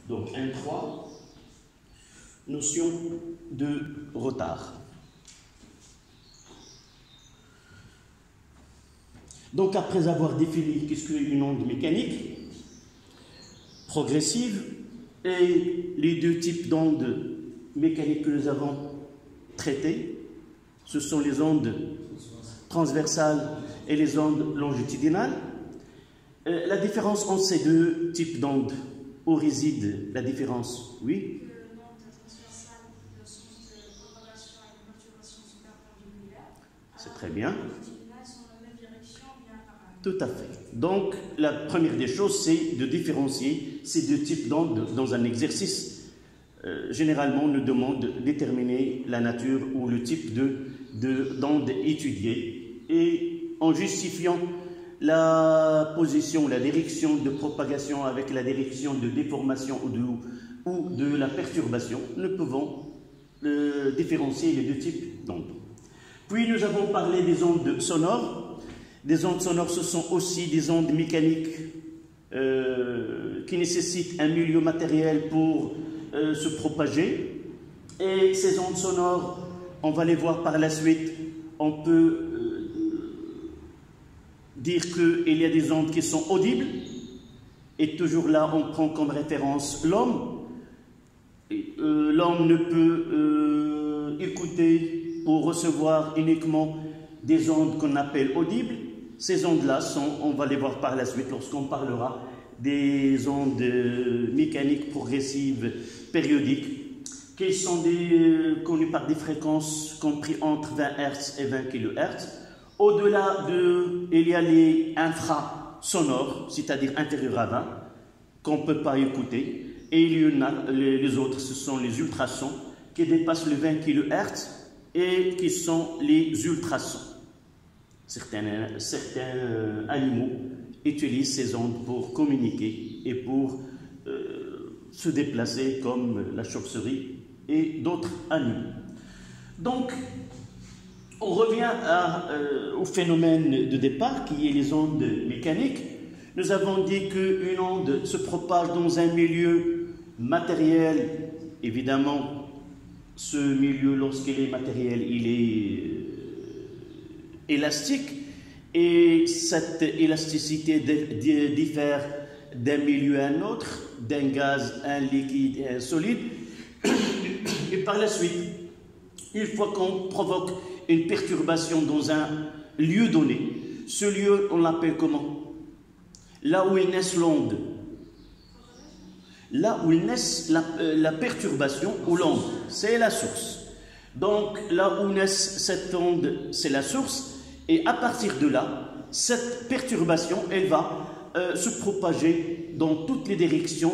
Donc, 1,3, notion de retard. Donc, après avoir défini qu'est-ce qu'une onde mécanique progressive et les deux types d'ondes mécaniques que nous avons traités, ce sont les ondes transversales et les ondes longitudinales. La différence entre ces deux types d'ondes, où réside la différence? Oui. C'est très bien. Tout à fait. Donc, la première des choses, c'est de différencier ces deux types d'ondes dans un exercice. Généralement, on nous demande de déterminer la nature ou le type d'onde étudiée. Et en justifiant la position, la direction de propagation avec la direction de déformation ou de la perturbation, nous pouvons différencier les deux types d'ondes. Puis, nous avons parlé des ondes sonores. Des ondes sonores, ce sont aussi des ondes mécaniques qui nécessitent un milieu matériel pour se propager. Et ces ondes sonores, on va les voir par la suite, on peut dire qu'il y a des ondes qui sont audibles. Et toujours là, on prend comme référence l'homme. L'homme ne peut écouter ou recevoir uniquement des ondes qu'on appelle audibles. Ces ondes-là on va les voir par la suite lorsqu'on parlera des ondes mécaniques progressives périodiques, qui sont connues par des fréquences comprises entre 20 Hz et 20 kHz. Au-delà il y a les infrasonores, c'est-à-dire inférieurs à 20, qu'on ne peut pas écouter. Et il y en a les autres, ce sont les ultrasons, qui dépassent les 20 kHz et qui sont les ultrasons. Certains animaux utilisent ces ondes pour communiquer et pour se déplacer, comme la chauve-souris et d'autres animaux. Donc, on revient au phénomène de départ qui est les ondes mécaniques. Nous avons dit qu'une onde se propage dans un milieu matériel. Évidemment, ce milieu, lorsqu'il est matériel, il est élastique, et cette élasticité diffère d'un milieu à un autre, d'un gaz à un liquide et un solide. Et par la suite, une fois qu'on provoque une perturbation dans un lieu donné, ce lieu, on l'appelle comment? Là où il naît l'onde. Là où il naît la perturbation ou l'onde, c'est la source. Donc, là où naît cette onde, c'est la source. Et à partir de là, cette perturbation, elle va se propager dans toutes les directions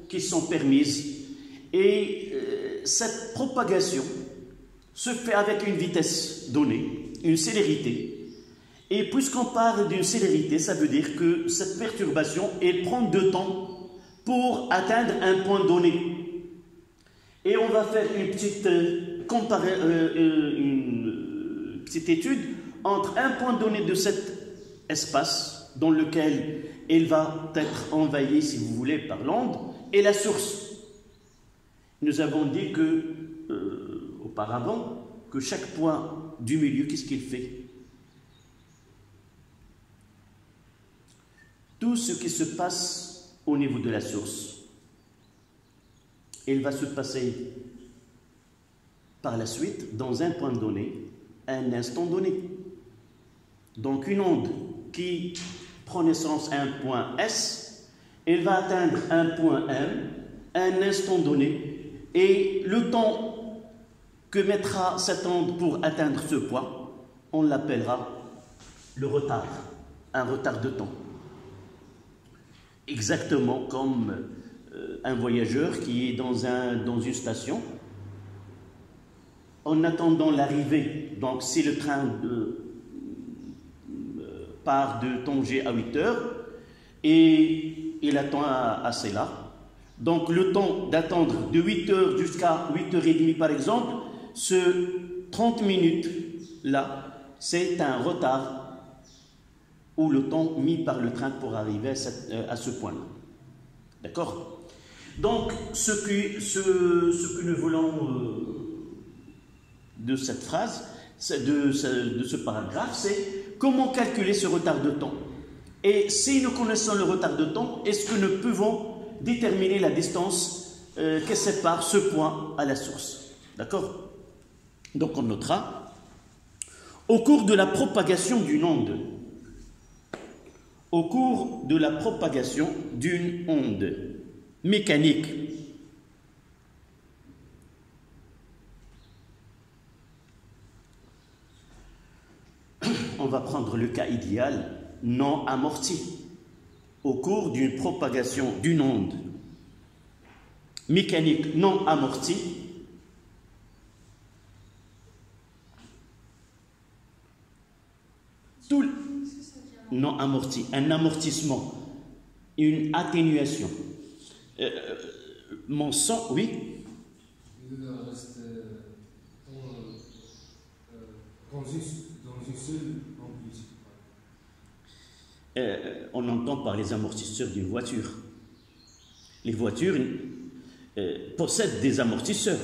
qui sont permises. Et cette propagation se fait avec une vitesse donnée, une célérité. Et puisqu'on parle d'une célérité, ça veut dire que cette perturbation, elle prend de temps pour atteindre un point donné. Et on va faire une petite étude entre un point donné de cet espace dans lequel elle va être envahie, si vous voulez, par l'onde, et la source. Nous avons dit auparavant que chaque point du milieu, qu'est-ce qu'il fait? Tout ce qui se passe au niveau de la source, il va se passer par la suite dans un point donné, à un instant donné. Donc une onde qui prend naissance à un point S, elle va atteindre un point M à un instant donné, et le temps que mettra cette onde pour atteindre ce point, on l'appellera le retard, un retard de temps. Exactement comme un voyageur qui est dans une station, en attendant l'arrivée. Donc si le train part de Tanger à 8 heures et il attend à Cela. Donc le temps d'attendre de 8 heures jusqu'à 8h30 par exemple, ce 30 minutes là, c'est un retard ou le temps mis par le train pour arriver à ce point-là. D'accord? Donc, ce que nous voulons de cette phrase, de ce paragraphe, c'est comment calculer ce retard de temps. Et si nous connaissons le retard de temps, est-ce que nous pouvons déterminer la distance qui sépare ce point à la source? D'accord? Donc on notera, au cours de la propagation d'une onde, au cours de la propagation d'une onde mécanique, on va prendre le cas idéal non amorti. Au cours d'une propagation d'une onde mécanique non amortie, tout non amorti, un amortissement, une atténuation. Mon son, oui. Dans une seule amplitude. On entend par les amortisseurs d'une voiture. Les voitures possèdent des amortisseurs.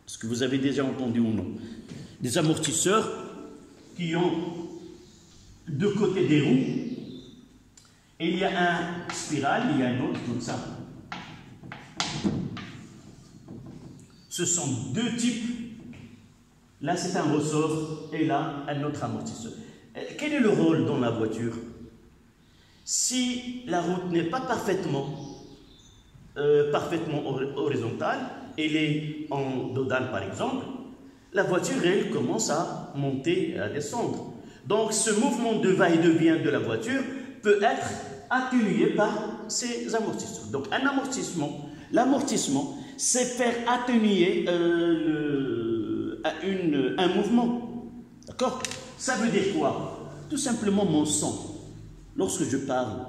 Est-ce que vous avez déjà entendu ou non? Des amortisseurs qui ont deux côtés des roues. Et il y a un spirale, il y a un autre comme ça. Ce sont deux types. Là, c'est un ressort et là, un autre amortisseur. Quel est le rôle dans la voiture? Si la route n'est pas parfaitement horizontale, elle est en dodane par exemple, la voiture, elle, commence à monter, à descendre. Donc, ce mouvement de va-et-vient de la voiture peut être atténué par ces amortisseurs. Donc, un amortissement, l'amortissement, c'est faire atténuer un mouvement. D'accord? Ça veut dire quoi? Tout simplement mon son. Lorsque je parle,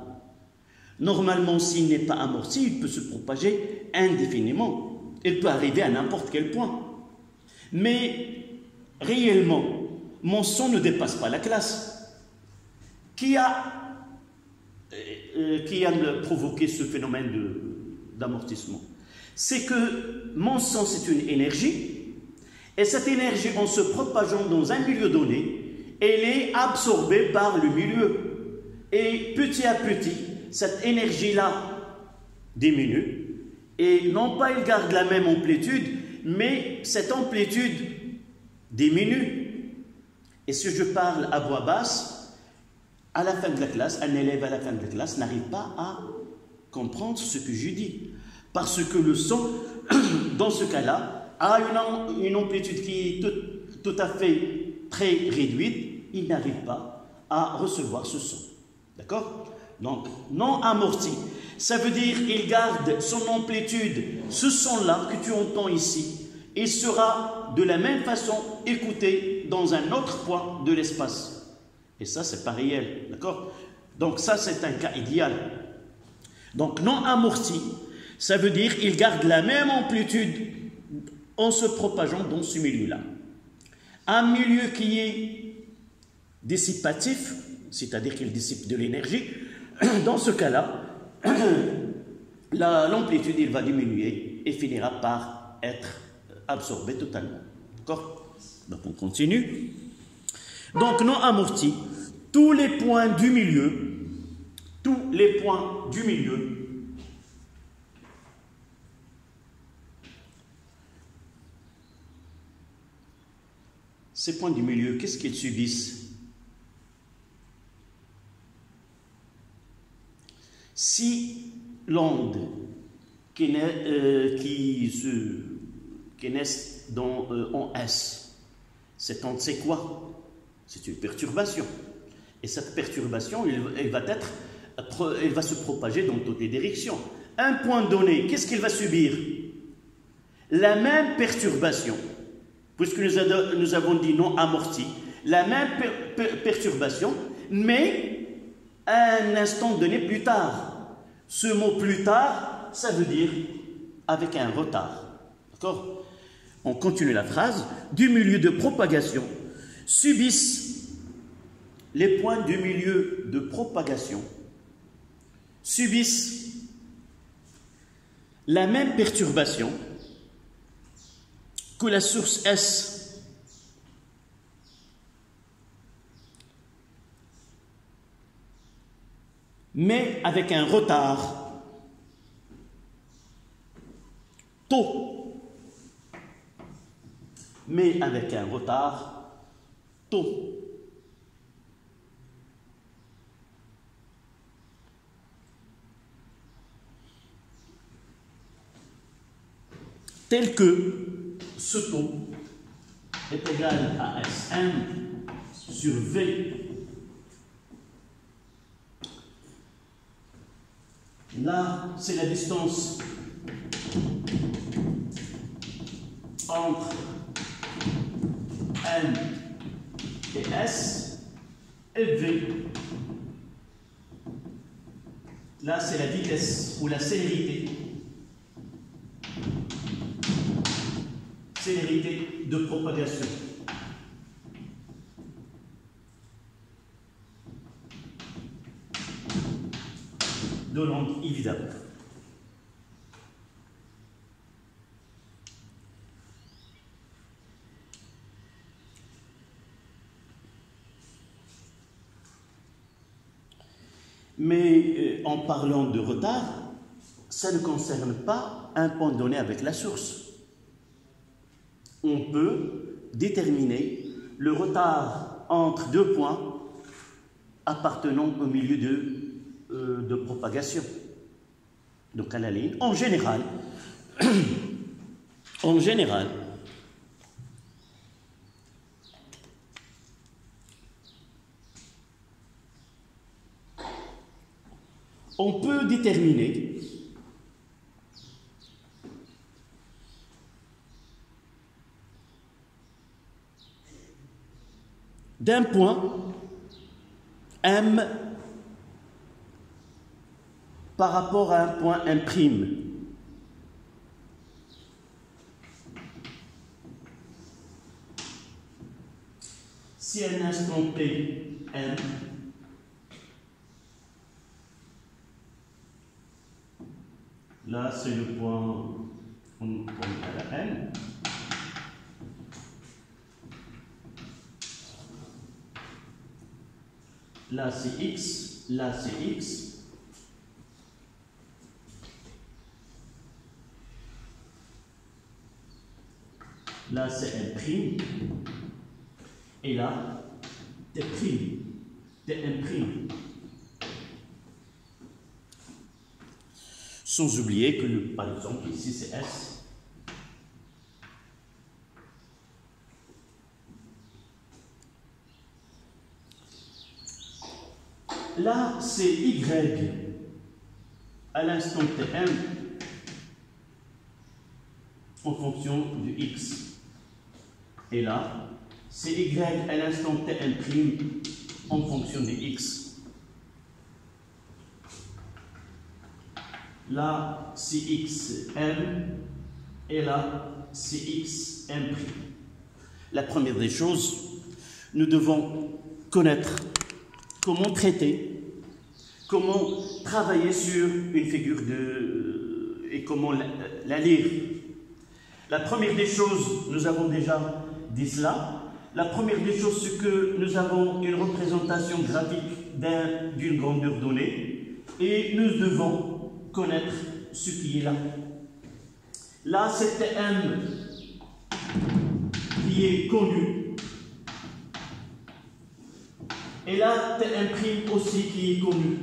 normalement, s'il n'est pas amorti, il peut se propager indéfiniment. Il peut arriver à n'importe quel point. Mais réellement, mon son ne dépasse pas la classe. Qui a provoqué ce phénomène d'amortissement? C'est que mon son, c'est une énergie, et cette énergie, en se propageant dans un milieu donné, elle est absorbée par le milieu. Et petit à petit, cette énergie-là diminue, et non pas elle garde la même amplitude, mais cette amplitude diminue. Et si je parle à voix basse, à la fin de la classe, un élève à la fin de la classe n'arrive pas à comprendre ce que je dis. Parce que le son, dans ce cas-là, a une amplitude qui est tout à fait très réduite, il n'arrive pas à recevoir ce son. D'accord? Donc, non amorti, ça veut dire qu'il garde son amplitude, ce son-là que tu entends ici, et sera de la même façon écouté dans un autre point de l'espace. Et ça, c'est pas réel. D'accord? Donc, ça, c'est un cas idéal. Donc, non amorti, ça veut dire qu'il garde la même amplitude en se propageant dans ce milieu-là. Un milieu qui est dissipatif, c'est-à-dire qu'il dissipe de l'énergie, dans ce cas-là, l'amplitude il va diminuer et finira par être absorbée totalement. D'accord? Donc on continue. Donc non amorti, tous les points du milieu, ces points du milieu, qu'est-ce qu'ils subissent? Si l'onde qui naît en S, cette onde c'est quoi? C'est une perturbation. Et cette perturbation, elle va se propager dans toutes les directions. Un point donné, qu'est-ce qu'il va subir? La même perturbation, puisque nous avons dit non amorti, la même perturbation, mais à un instant donné plus tard. Ce mot plus tard, ça veut dire avec un retard. D'accord? On continue la phrase. Du milieu de propagation subissent les points du milieu de propagation subissent la même perturbation que la source S mais avec un retard tôt, mais avec un retard tôt. Tel que ce taux est égal à Sm sur V. Là, c'est la distance entre M et S et V. Là, c'est la vitesse ou la célérité de propagation. De l'onde, évidemment. Mais en parlant de retard, ça ne concerne pas un point donné avec la source. On peut déterminer le retard entre deux points appartenant au milieu de propagation. Donc à la ligne, en général, on peut déterminer d'un point M par rapport à un point M'. Si à un instant T, M, là c'est le point, on à la N, là c'est X, là c'est X, là c'est M', et là T', T'M'. Sans oublier que, par exemple, ici c'est S. Là, c'est Y à l'instant Tm en fonction du X. Et là, c'est Y à l'instant Tm' en fonction du X. Là, c'est XM et là, c'est XM'. La première des choses, nous devons connaître comment traiter, comment travailler sur une figure et comment la lire. La première des choses, nous avons déjà dit cela, la première des choses, c'est que nous avons une représentation graphique d'une grandeur donnée et nous devons connaître ce qui est là. Là, c'est Tm qui est connu. Et là, Tm' aussi qui est connu.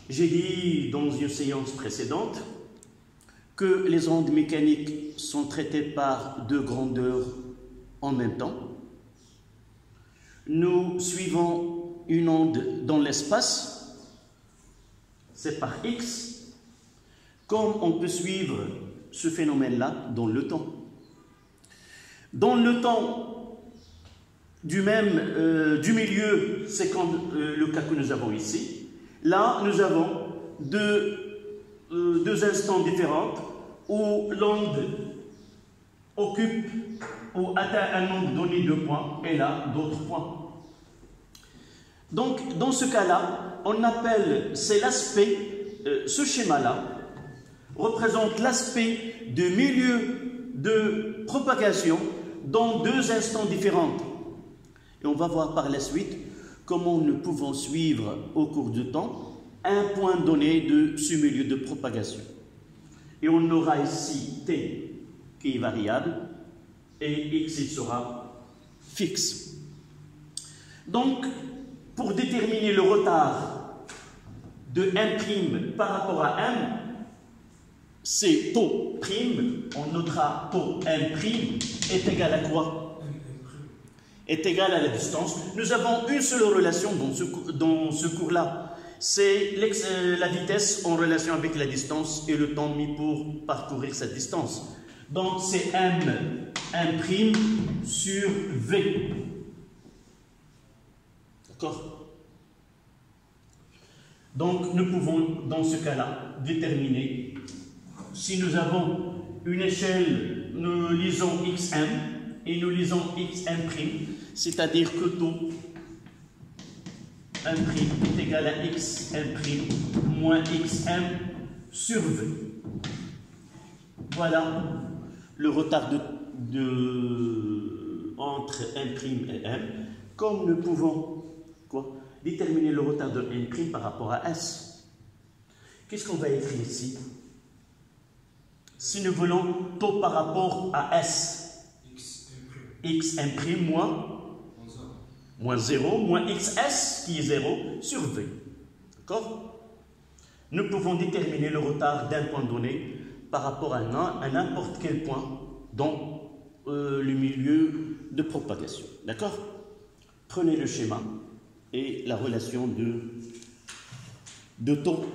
J'ai dit dans une séance précédente que les ondes mécaniques sont traitées par deux grandeurs en même temps. Nous suivons une onde dans l'espace, c'est par X, comme on peut suivre ce phénomène-là dans le temps. Dans le temps du milieu, c'est comme le cas que nous avons ici. Là, nous avons deux instants différents où l'onde occupe ou atteint un nombre donné de points et là, d'autres points. Donc, dans ce cas-là, on appelle, c'est l'aspect, ce schéma-là représente l'aspect de milieu de propagation dans deux instants différents. Et on va voir par la suite comment nous pouvons suivre au cours du temps un point donné de ce milieu de propagation. Et on aura ici t qui est variable et x il sera fixe. Donc, pour déterminer le retard de m' par rapport à m, c'est taux prime, on notera taux m' est égal à quoi? Est égal à la distance. Nous avons une seule relation dans ce cours-là, c'est la vitesse en relation avec la distance et le temps mis pour parcourir cette distance. Donc c'est m' sur v. D'accord? Donc nous pouvons dans ce cas-là déterminer, si nous avons une échelle, nous lisons xm et nous lisons xm', c'est-à-dire que taux m' est égal à xm' moins xm sur v. Voilà le retard entre m' et m. Comme nous pouvons déterminer le retard de m' par rapport à s. Qu'est-ce qu'on va écrire ici? Si nous voulons taux par rapport à s, xm' moins 0, moins xs qui est 0 sur v. D'accord? Nous pouvons déterminer le retard d'un point donné par rapport à n'importe quel point dans le milieu de propagation. D'accord? Prenez le schéma et la relation de taux.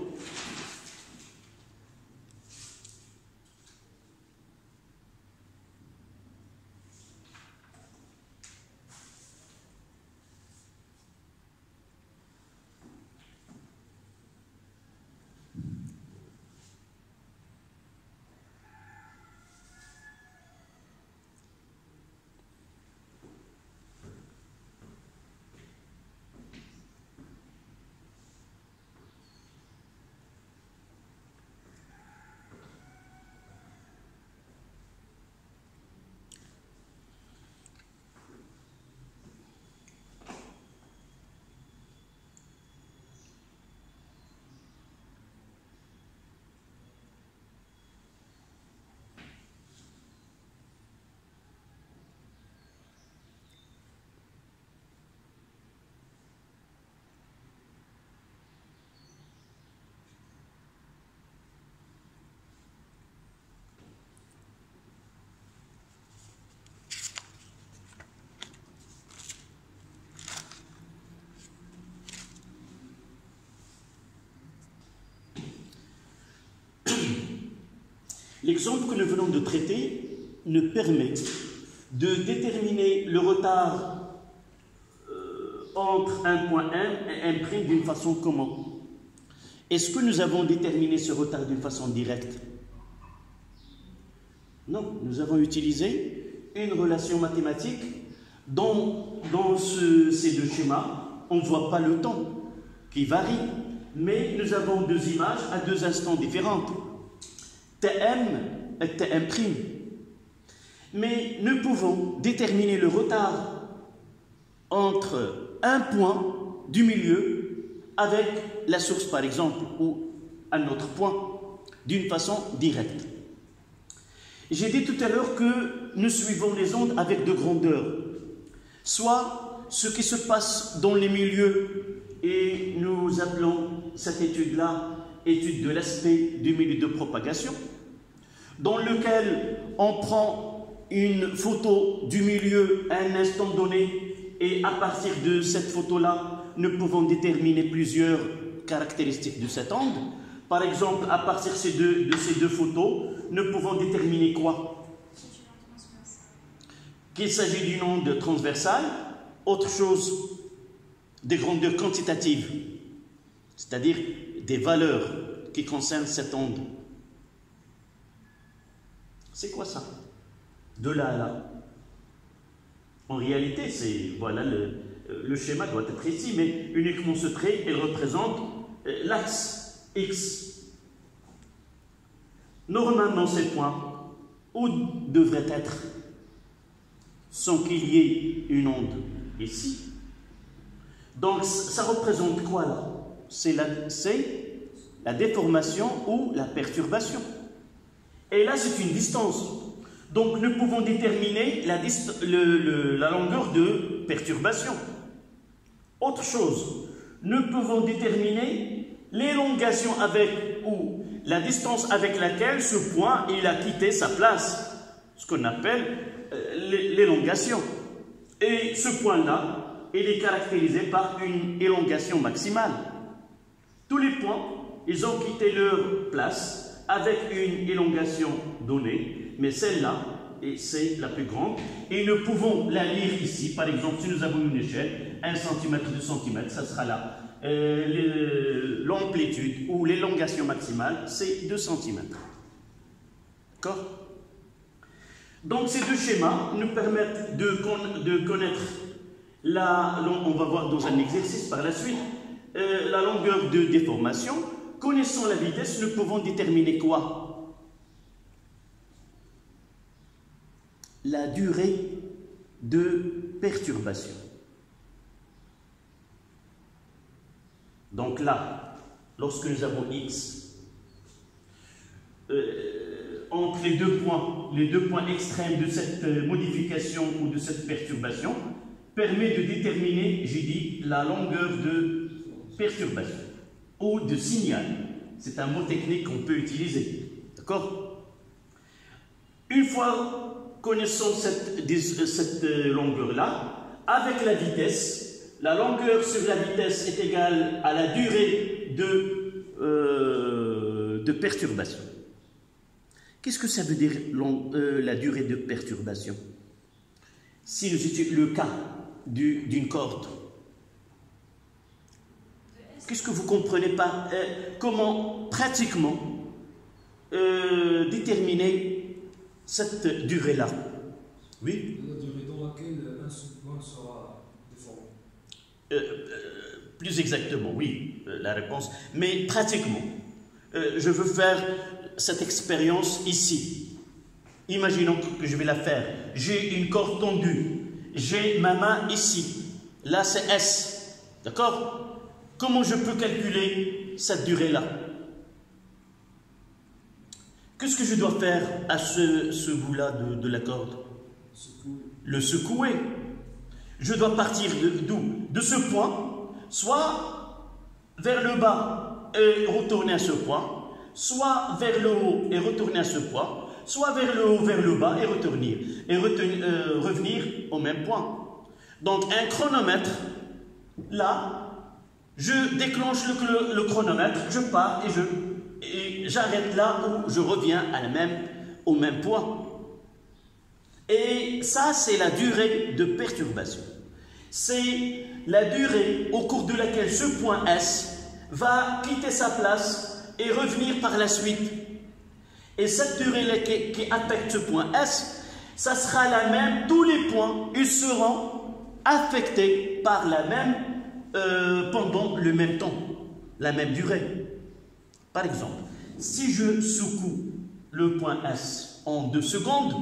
L'exemple que nous venons de traiter nous permet de déterminer le retard entre un point M et M' d'une façon comment? Est-ce que nous avons déterminé ce retard d'une façon directe? Non, nous avons utilisé une relation mathématique dont dans ces deux schémas, on ne voit pas le temps qui varie, mais nous avons deux images à deux instants différents. Tm et Tm'. Mais nous pouvons déterminer le retard entre un point du milieu avec la source par exemple ou un autre point d'une façon directe. J'ai dit tout à l'heure que nous suivons les ondes avec deux grandeurs. Soit ce qui se passe dans les milieux et nous appelons cette étude-là étude de l'aspect du milieu de propagation, dans lequel on prend une photo du milieu à un instant donné et à partir de cette photo-là, nous pouvons déterminer plusieurs caractéristiques de cette onde. Par exemple, à partir de ces deux photos, nous pouvons déterminer quoi? Qu'il s'agit d'une onde transversale, autre chose, des grandeurs quantitatives, c'est-à-dire des valeurs qui concernent cette onde. C'est quoi ça? De là à là. En réalité, c'est voilà le schéma doit être ici, mais uniquement ce trait, il représente l'axe X. Normalement, ces points, où devraient être sans qu'il y ait une onde? Ici. Donc, ça représente quoi là? C'est la déformation ou la perturbation. Et là, c'est une distance. Donc, nous pouvons déterminer la longueur de perturbation. Autre chose, nous pouvons déterminer l'élongation avec ou la distance avec laquelle ce point il a quitté sa place, ce qu'on appelle l'élongation. Et ce point-là, il est caractérisé par une élongation maximale. Tous les points, ils ont quitté leur place avec une élongation donnée, mais celle-là, c'est la plus grande, et nous pouvons la lire ici. Par exemple, si nous avons une échelle, 1 cm, 2 cm, ça sera là. L'amplitude ou l'élongation maximale, c'est 2 cm. D'accord? Donc ces deux schémas nous permettent de connaître on va voir dans un exercice par la suite, la longueur de déformation. Connaissant la vitesse, nous pouvons déterminer quoi? La durée de perturbation. Donc là, lorsque nous avons x, entre les deux points extrêmes de cette modification ou de cette perturbation, permet de déterminer, j'ai dit, la longueur de perturbation ou de signal. C'est un mot technique qu'on peut utiliser. D'accord? Une fois connaissant cette longueur-là, avec la vitesse, la longueur sur la vitesse est égale à la durée de perturbation. Qu'est-ce que ça veut dire la durée de perturbation? Si nous utilisons le cas d'une corde, qu'est-ce que vous ne comprenez pas? Comment pratiquement déterminer cette durée-là? Oui? La durée dans laquelle un sous-point sera déformé. Plus exactement, oui, la réponse. Mais pratiquement, je veux faire cette expérience ici. Imaginons que je vais la faire. J'ai une corde tendue. J'ai ma main ici. Là, c'est S. D'accord? Comment je peux calculer cette durée-là? Qu'est-ce que je dois faire à ce bout-là de la corde? Le secouer. Je dois partir d'où? De ce point, soit vers le bas et retourner à ce point, soit vers le haut et retourner à ce point, soit vers le haut, vers le bas et revenir au même point. Donc un chronomètre, là, je déclenche le chronomètre, je pars et j'arrête là où je reviens au même point. Et ça, c'est la durée de perturbation. C'est la durée au cours de laquelle ce point S va quitter sa place et revenir par la suite. Et cette durée-là qui affecte ce point S, ça sera la même, tous les points, ils seront affectés par la même, pendant le même temps, la même durée. Par exemple, si je secoue le point S en 2 secondes,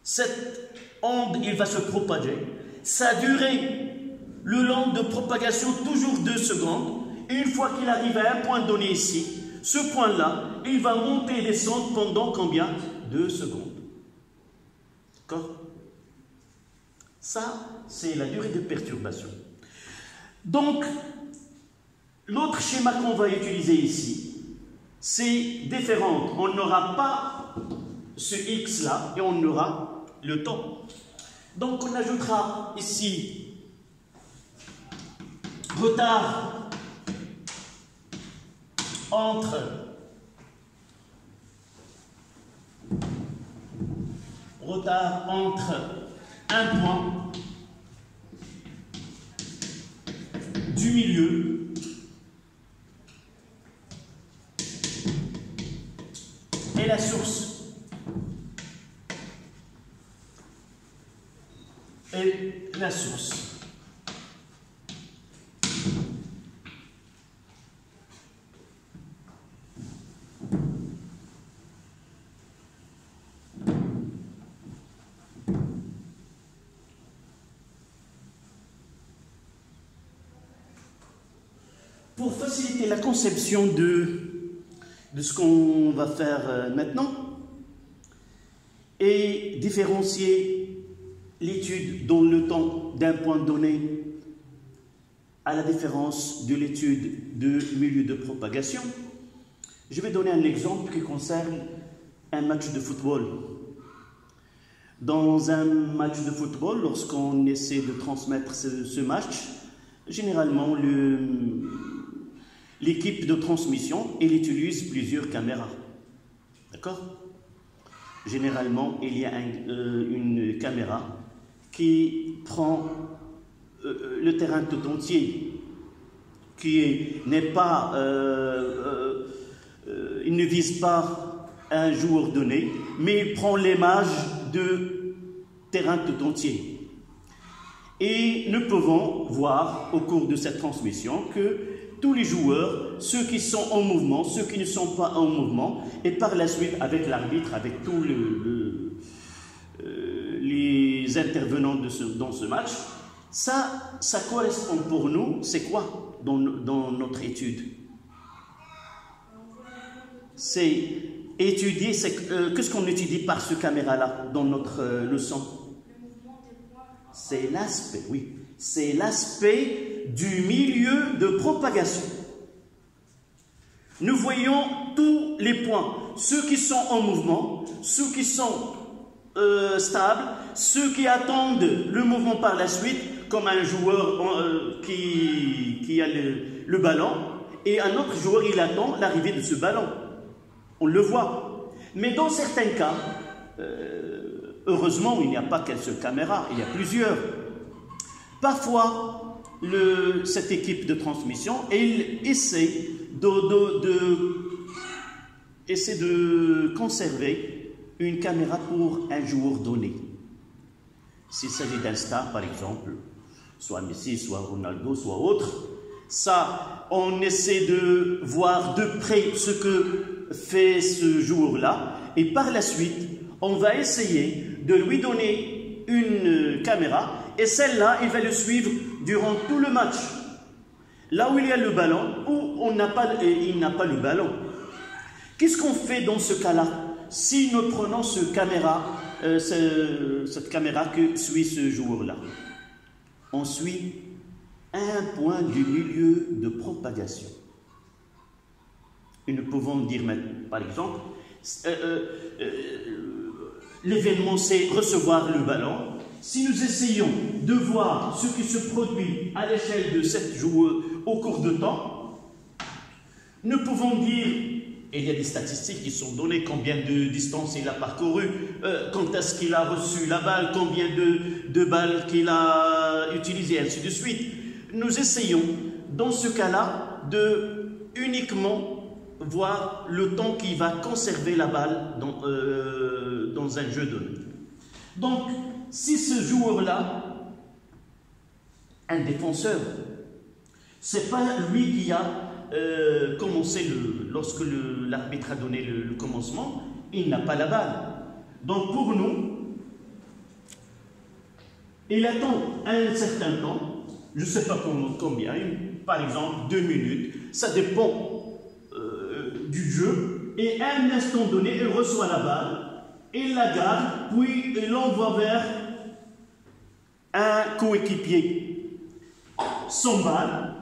cette onde, il va se propager. Sa durée, le long de propagation, toujours 2 secondes. Une fois qu'il arrive à un point donné ici, ce point-là, il va monter et descendre pendant combien? 2 secondes. D'accord? Ça, c'est la durée de perturbation. Donc, l'autre schéma qu'on va utiliser ici, c'est différent. On n'aura pas ce X-là et on aura le temps. Donc, on ajoutera ici retard entre un point du milieu et la source. Et la source. Pour faciliter la conception de ce qu'on va faire maintenant et différencier l'étude dans le temps d'un point donné à la différence de l'étude de milieu de propagation, je vais donner un exemple qui concerne un match de football. Dans un match de football, lorsqu'on essaie de transmettre ce match, généralement l'équipe de transmission, elle utilise plusieurs caméras. D'accord? Généralement, il y a une caméra qui prend le terrain tout entier, il ne vise pas un joueur donné, mais il prend l'image de terrain tout entier. Et nous pouvons voir au cours de cette transmission que tous les joueurs, ceux qui sont en mouvement, ceux qui ne sont pas en mouvement, et par la suite avec l'arbitre, avec tous les intervenants dans ce match, ça correspond pour nous, c'est quoi dans notre étude? C'est étudier, qu'est-ce qu'on étudie par ce caméra-là dans notre leçon? C'est l'aspect, oui, c'est l'aspect du milieu de propagation. Nous voyons tous les points, ceux qui sont en mouvement, ceux qui sont stables, ceux qui attendent le mouvement par la suite, comme un joueur qui a le ballon, et un autre joueur, il attend l'arrivée de ce ballon. On le voit. Mais dans certains cas, heureusement, il n'y a pas qu'une seule caméra, il y a plusieurs. Parfois, cette équipe de transmission, elle essaie de conserver une caméra pour un joueur donné. S'il s'agit d'un star, par exemple, soit Messi, soit Ronaldo, soit autre, ça, on essaie de voir de près ce que fait ce joueur-là, et par la suite, on va essayer de lui donner une caméra, et celle-là, il va le suivre durant tout le match. Là où il y a le ballon, où il n'a pas le ballon. Qu'est-ce qu'on fait dans ce cas-là? Si nous prenons cette caméra que suit ce joueur-là, on suit un point du milieu de propagation. Et nous pouvons dire maintenant, par exemple, l'événement c'est recevoir le ballon. Si nous essayons de voir ce qui se produit à l'échelle de cette joueur au cours de temps, nous pouvons dire, et il y a des statistiques qui sont données, combien de distance il a parcouru, quand est-ce qu'il a reçu la balle, combien de balles qu'il a utilisées, ainsi de suite. Nous essayons, dans ce cas-là, de uniquement voir le temps qui va conserver la balle dans un jeu donné. Donc, si ce joueur-là, un défenseur, c'est pas lui qui a commencé lorsque l'arbitre a donné le commencement, il n'a pas la balle. Donc pour nous, il attend un certain temps, je ne sais pas combien, par exemple 2 minutes, ça dépend du jeu, et à un instant donné, il reçoit la balle, il la garde, puis il l'envoie vers un coéquipier. Son balle,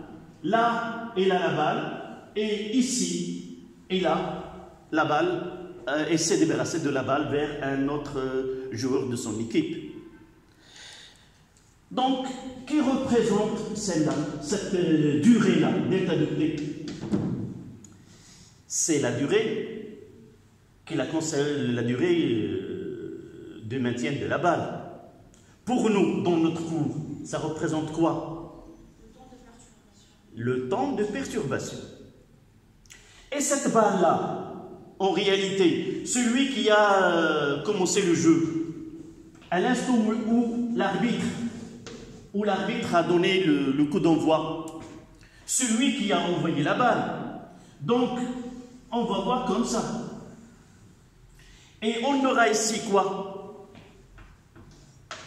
là, il a la balle, et ici, il a la balle, et s'est débarrassé de la balle vers un autre joueur de son équipe. Donc, qui représente celle-là, cette durée-là, d'état de play? C'est la durée la durée de maintien de la balle. Pour nous, dans notre cours, ça représente quoi? Le temps de perturbation. Et cette balle-là, en réalité, celui qui a commencé le jeu, à l'instant où l'arbitre a donné le coup d'envoi, celui qui a envoyé la balle. Donc, on va voir comme ça. Et on aura ici quoi?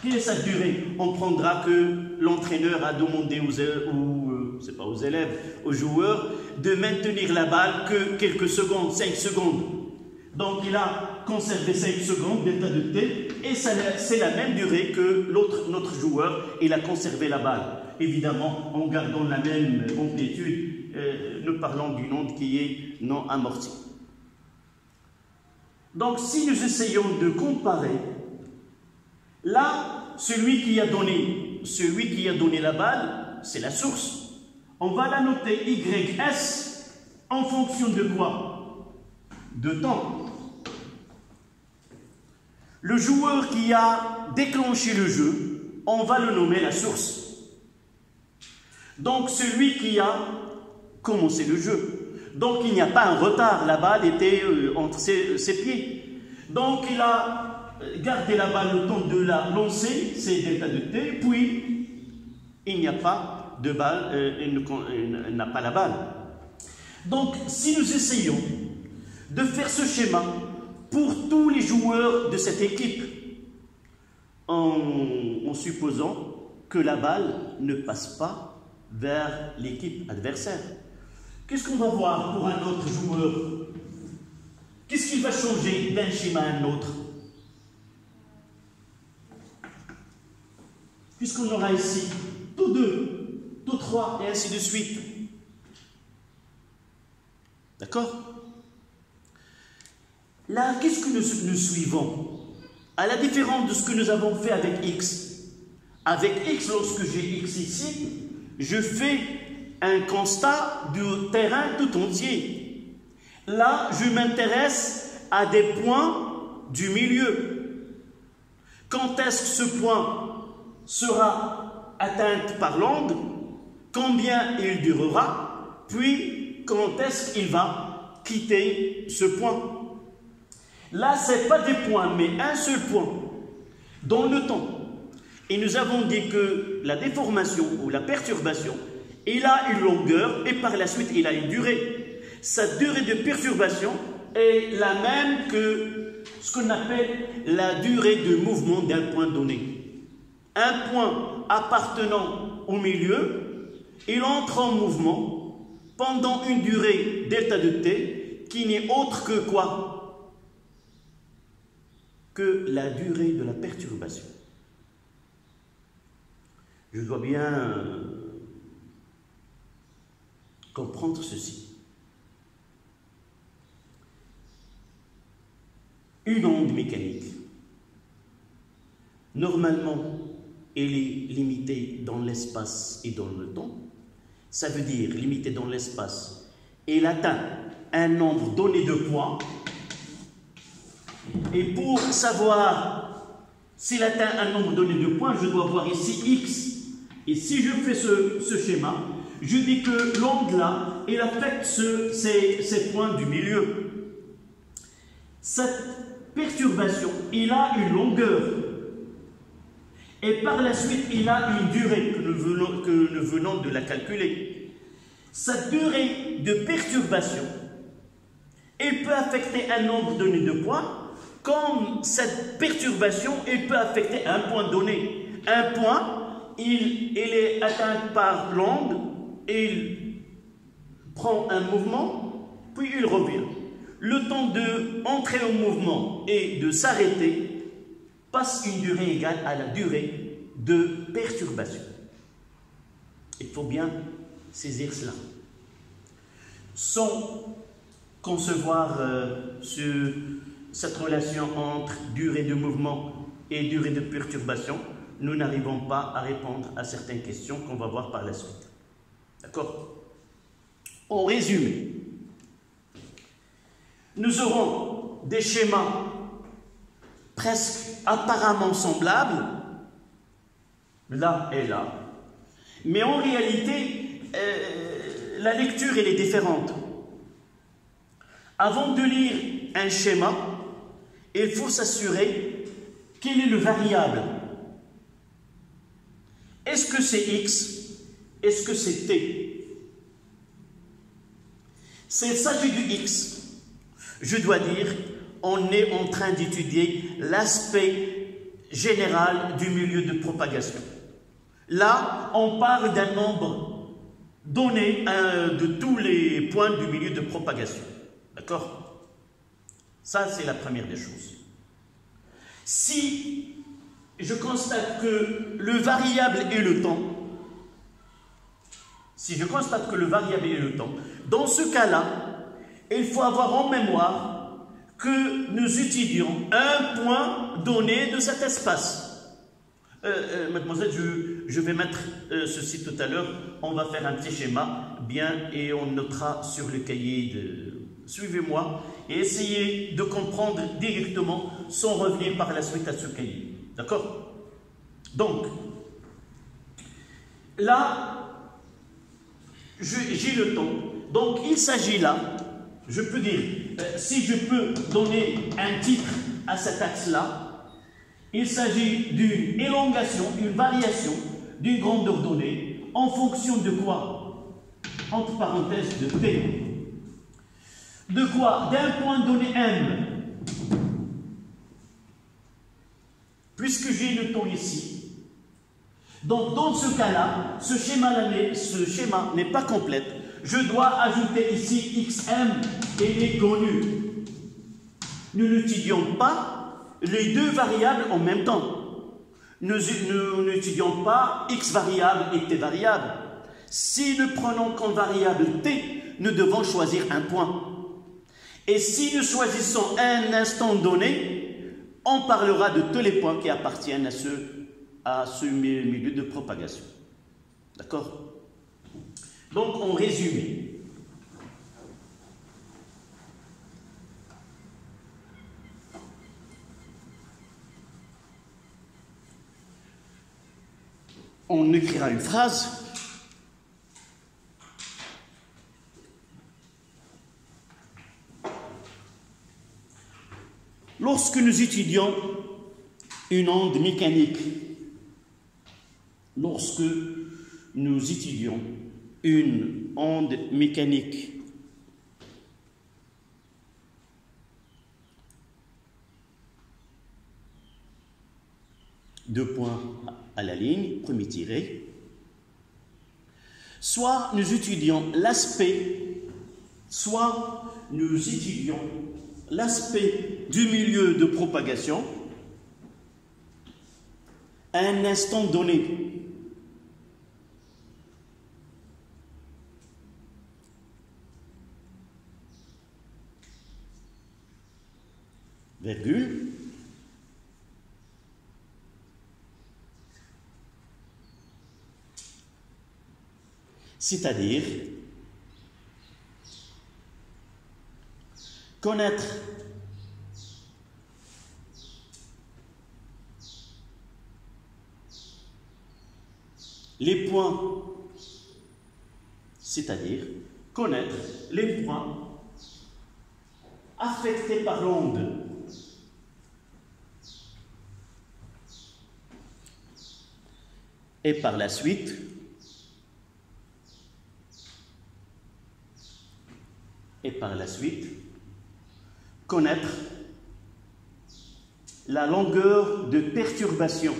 Quelle est sa durée? On prendra que l'entraîneur a demandé aux c'est pas aux élèves, aux joueurs, de maintenir la balle que quelques secondes, 5 secondes. Donc il a conservé 5 secondes d'état de T, et c'est la même durée que notre joueur, il a conservé la balle. Évidemment, en gardant la même amplitude, nous parlons d'une onde qui est non amortie. Donc si nous essayons de comparer, là, celui qui a donné la balle, c'est la source. On va la noter YS en fonction de quoi? De temps. Le joueur qui a déclenché le jeu, on va le nommer la source. Donc celui qui a commencé le jeu. Donc il n'y a pas un retard, la balle était entre ses pieds. Donc il a gardé la balle le temps de la lancer, c'est delta de T, puis il n'y a pas de balle, il n'a pas la balle. Donc si nous essayons de faire ce schéma pour tous les joueurs de cette équipe, en supposant que la balle ne passe pas vers l'équipe adversaire. Qu'est-ce qu'on va voir pour un autre joueur? Qu'est-ce qui va changer d'un schéma à un autre? Puisqu'on aura ici tous deux, tous trois, et ainsi de suite. D'accord? Là, qu'est-ce que nous suivons? À la différence de ce que nous avons fait avec X. Avec X, lorsque j'ai X ici, je fais un constat du terrain tout entier. Là, je m'intéresse à des points du milieu. Quand est-ce que ce point sera atteint par l'onde? Combien il durera? Puis, quand est-ce qu'il va quitter ce point? Là, ce n'est pas des points, mais un seul point, dans le temps. Et nous avons dit que la déformation ou la perturbation, il a une longueur et par la suite, il a une durée. Sa durée de perturbation est la même que ce qu'on appelle la durée de mouvement d'un point donné. Un point appartenant au milieu, il entre en mouvement pendant une durée delta de T qui n'est autre que quoi? Que la durée de la perturbation. Je dois bien comprendre ceci. Une onde mécanique, normalement, elle est limitée dans l'espace et dans le temps. Ça veut dire limitée dans l'espace. Elle atteint un nombre donné de points. Et pour savoir s'il atteint un nombre donné de points, je dois voir ici X. Et si je fais ce schéma, je dis que l'onde là, elle affecte ces points du milieu. Cette perturbation, il a une longueur. Et par la suite, il a une durée que nous venons de la calculer. Cette durée de perturbation, elle peut affecter un nombre donné de points. Comme cette perturbation, elle peut affecter un point donné. Un point, il est atteint par l'onde, il prend un mouvement, puis il revient. Le temps d'entrer au mouvement et de s'arrêter passe une durée égale à la durée de perturbation. Il faut bien saisir cela. Sans concevoir cette relation entre durée de mouvement et durée de perturbation, nous n'arrivons pas à répondre à certaines questions qu'on va voir par la suite. D'accord? En résumé, nous aurons des schémas presque apparemment semblables, là et là, mais en réalité, la lecture elle est différente. Avant de lire un schéma, il faut s'assurer quel est le variable. Est-ce que c'est X? Est-ce que c'est T? S'il s'agit du X, je dois dire, on est en train d'étudier l'aspect général du milieu de propagation. Là, on parle d'un nombre données de tous les points du milieu de propagation. D'accord? Ça, c'est la première des choses. Si je constate que le variable est le temps, dans ce cas-là, il faut avoir en mémoire que nous étudions un point donné de cet espace. Mademoiselle, je vais mettre ceci tout à l'heure. On va faire un petit schéma, bien, et on notera sur le cahier de... Suivez-moi et essayez de comprendre directement sans revenir par la suite à ce cahier. D'accord? Donc, là, j'ai le temps. Donc, il s'agit là, je peux dire, si je peux donner un titre à cet axe-là, il s'agit d'une élongation, une variation d'une grandeur donnée en fonction de quoi? Entre parenthèses de T. De quoi? D'un point donné M. Puisque j'ai le temps ici. Donc, dans ce cas-là, ce schéma n'est pas complet. Je dois ajouter ici XM et il est connu. Nous n'étudions pas les deux variables en même temps. Nous n'étudions pas X variable et T variable. Si nous prenons comme variable T, nous devons choisir un point. Et si nous choisissons un instant donné, on parlera de tous les points qui appartiennent à ce milieu de propagation. D'accord? Donc, en résumé, on écrira une phrase. Lorsque nous étudions une onde mécanique, deux points à la ligne, premier tiré, soit nous étudions l'aspect du milieu de propagation à un instant donné. Virgule. C'est-à-dire connaître les points, affectés par l'onde et par la suite connaître la longueur de perturbation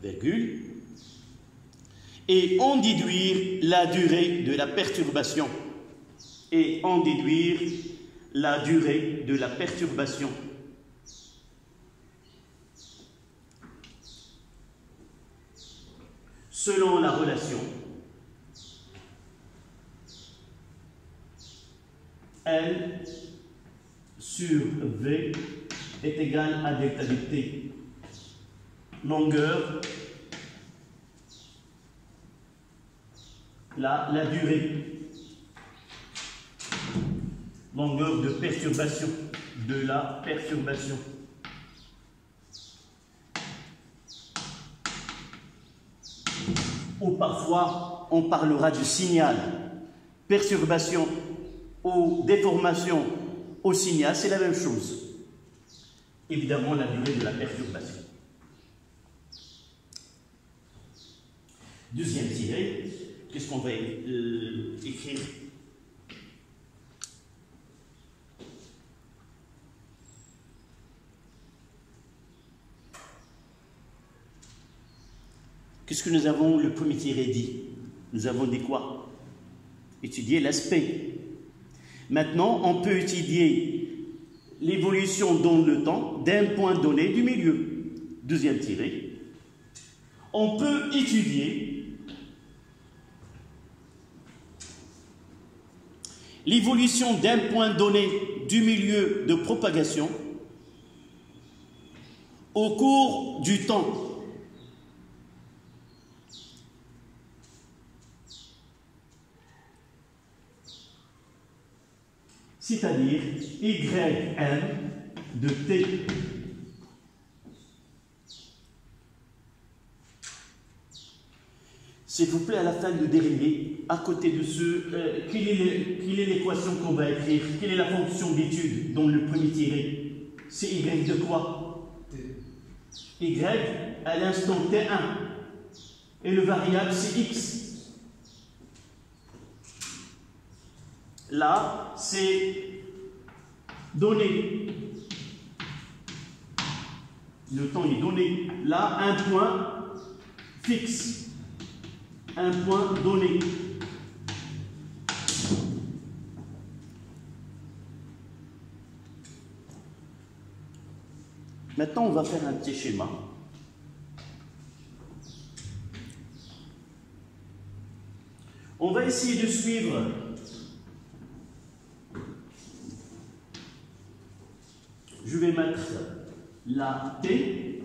virgule, et en déduire la durée de la perturbation. Selon la relation L sur V est égal à delta de T. Longueur, la durée, longueur de perturbation, de la perturbation. Ou parfois, on parlera du signal. Perturbation ou déformation au signal, c'est la même chose. Évidemment, la durée de la perturbation. Deuxième tiré, qu'est-ce qu'on va écrire? Qu'est-ce que nous avons le premier tiré dit? Nous avons dit quoi? Étudier l'aspect. Maintenant, on peut étudier l'évolution dans le temps d'un point donné du milieu. Deuxième tiré. On peut étudier l'évolution d'un point donné du milieu de propagation au cours du temps. C'est-à-dire Ym de T. S'il vous plaît, à la fin de dériver, à côté de ce, quelle est l'équation qu'on va écrire? Quelle est la fonction d'étude dans le premier tiré? C'est Y de quoi? T. Y à l'instant T1. Et le variable, c'est X. Là, c'est donné. Le temps est donné. Là, un point fixe. Un point donné. Maintenant, on va faire un petit schéma. On va essayer de suivre je vais mettre la T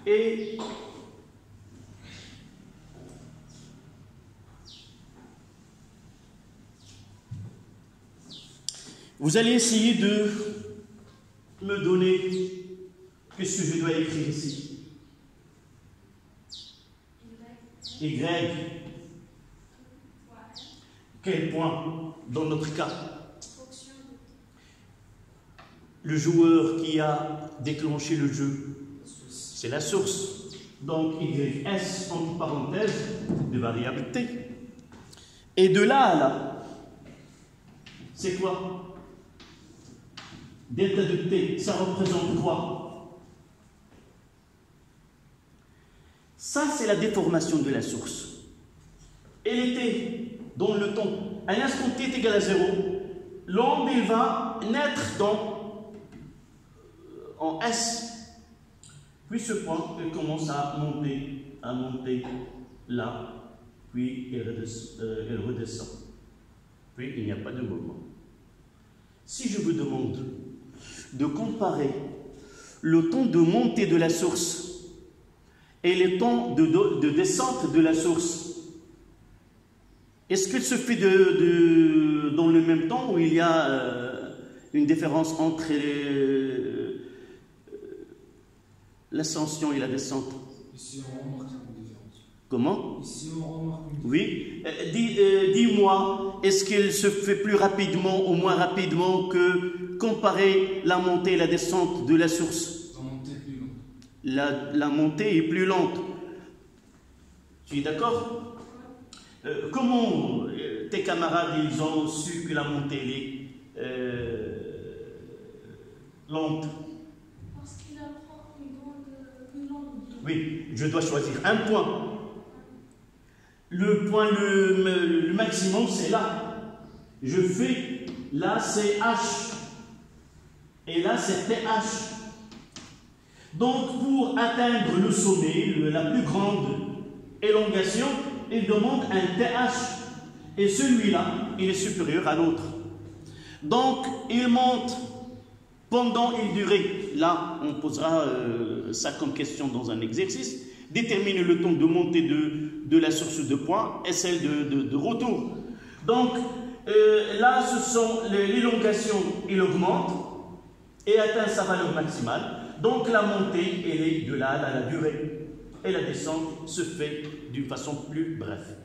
et vous allez essayer de me donner qu'est-ce que je dois écrire ici. Y. Quel point dans notre cas? Le joueur qui a déclenché le jeu, c'est la source. Donc YS entre parenthèses de variable T. Et de là à là, c'est quoi? Delta de T, ça représente quoi? Ça, c'est la déformation de la source. Elle était dans le temps. À l'instant T est égal à 0, l'onde, il va naître en S. Puis ce point, il commence à monter là, puis il redescend. Puis il n'y a pas de mouvement. Si je vous demande de comparer le temps de montée de la source et le temps de descente de la source, est-ce qu'il se fait dans le même temps ou il y a une différence entre l'ascension et la descente? Ici, on remarque une différence. Comment? Ici, on remarque une différence. Oui. Dis-moi, est-ce qu'il se fait plus rapidement ou moins rapidement que comparer la montée et la descente de la source? La montée est plus lente. La montée est plus lente. Tu es d'accord? Comment tes camarades ils ont su que la montée est lente? Parce qu'il apprend une longue. Oui, je dois choisir un point. Le point le maximum, c'est là. Je fais, là c'est H. Et là c'est TH. Donc pour atteindre le sommet, la plus grande élongation, il demande un TH. Et celui-là, il est supérieur à l'autre. Donc il monte pendant une durée. Là, on posera ça comme question dans un exercice. Détermine le temps de montée de la source de point et celle de retour. Donc, là, ce sont l'élongation, il augmente et atteint sa valeur maximale. Donc, la montée, elle est de là à la durée. Et la descente se fait d'une façon plus brève.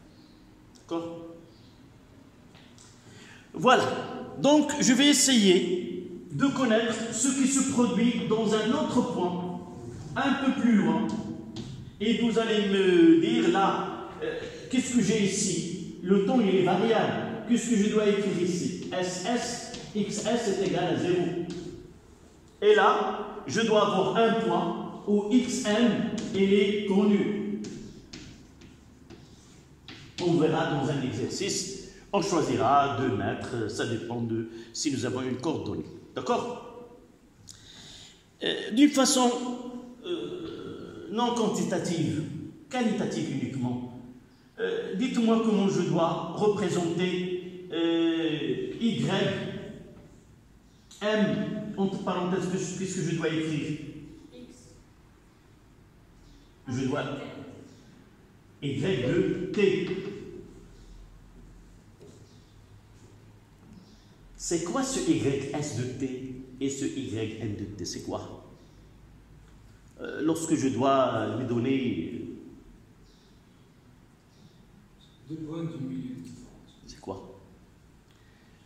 D'accord? Voilà. Donc, je vais essayer de connaître ce qui se produit dans un autre point, un peu plus loin. Et vous allez me dire là, qu'est-ce que j'ai ici? Le temps, il est variable. Qu'est-ce que je dois écrire ici? XS est égal à 0. Et là, je dois avoir un point où xm il est connu. On verra dans un exercice, on choisira 2 mètres, ça dépend de si nous avons une coordonnée. D'accord? D'une façon non quantitative, qualitative uniquement. Dites-moi comment je dois représenter y, m, entre parenthèses, qu'est-ce que je dois écrire? X. Je dois y de t. C'est quoi ce ys de t et ce yn de t? C'est quoi? Lorsque je dois lui donner... 2 points du milieu différents. C'est quoi?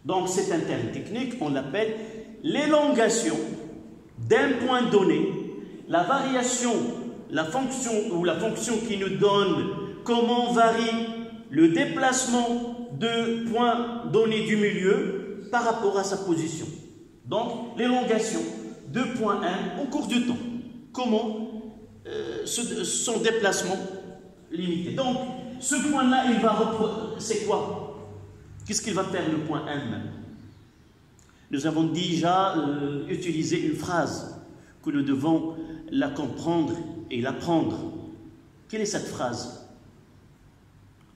Donc c'est un terme technique, on l'appelle l'élongation d'un point donné, la variation, la fonction qui nous donne comment varie le déplacement de point donné du milieu par rapport à sa position. Donc l'élongation de point 1 au cours du temps. Comment son déplacement limité. Donc ce point-là, il va reprendre. C'est quoi? Qu'est-ce qu'il va faire le point M? Nous avons déjà utilisé une phrase que nous devons la comprendre et l'apprendre. Quelle est cette phrase?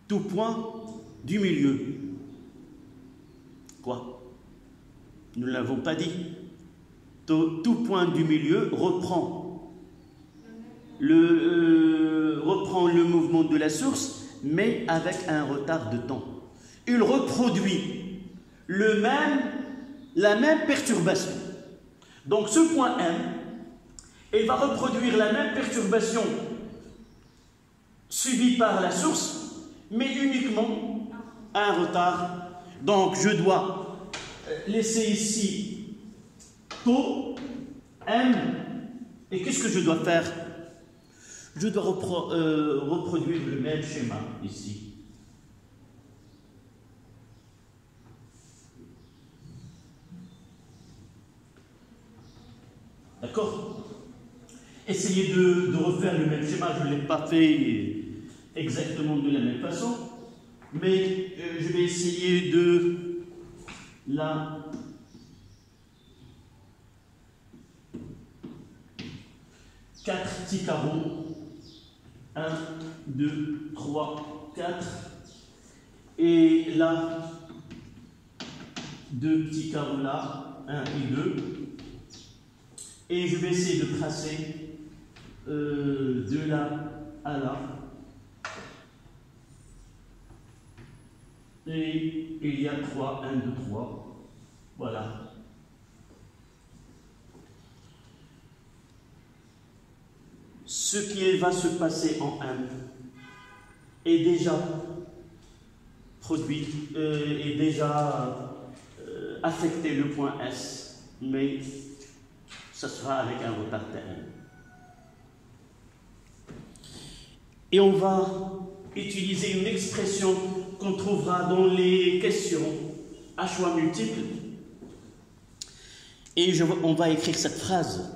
Tout point du milieu. Quoi? Nous ne l'avons pas dit. Tout point du milieu reprend le mouvement de la source, mais avec un retard de temps. Il reproduit la même perturbation. Donc ce point M, il va reproduire la même perturbation subie par la source, mais uniquement à un retard. Donc je dois laisser ici taux M, et qu'est-ce que je dois faire? Je dois reproduire le même schéma ici. D'accord? Essayez de refaire le même schéma. Je ne l'ai pas fait exactement de la même façon, mais je vais essayer de la... Quatre petits carreaux. 1, 2, 3, 4. Et là, 2 petits carreaux là, 1 et 2. Et je vais essayer de tracer de là à là. Et il y a 3, 1, 2, 3. Voilà. Ce qui va se passer en M est déjà produit, est déjà affecté le point S, mais ça sera avec un retard Tm. Et on va utiliser une expression qu'on trouvera dans les questions à choix multiples. Et on va écrire cette phrase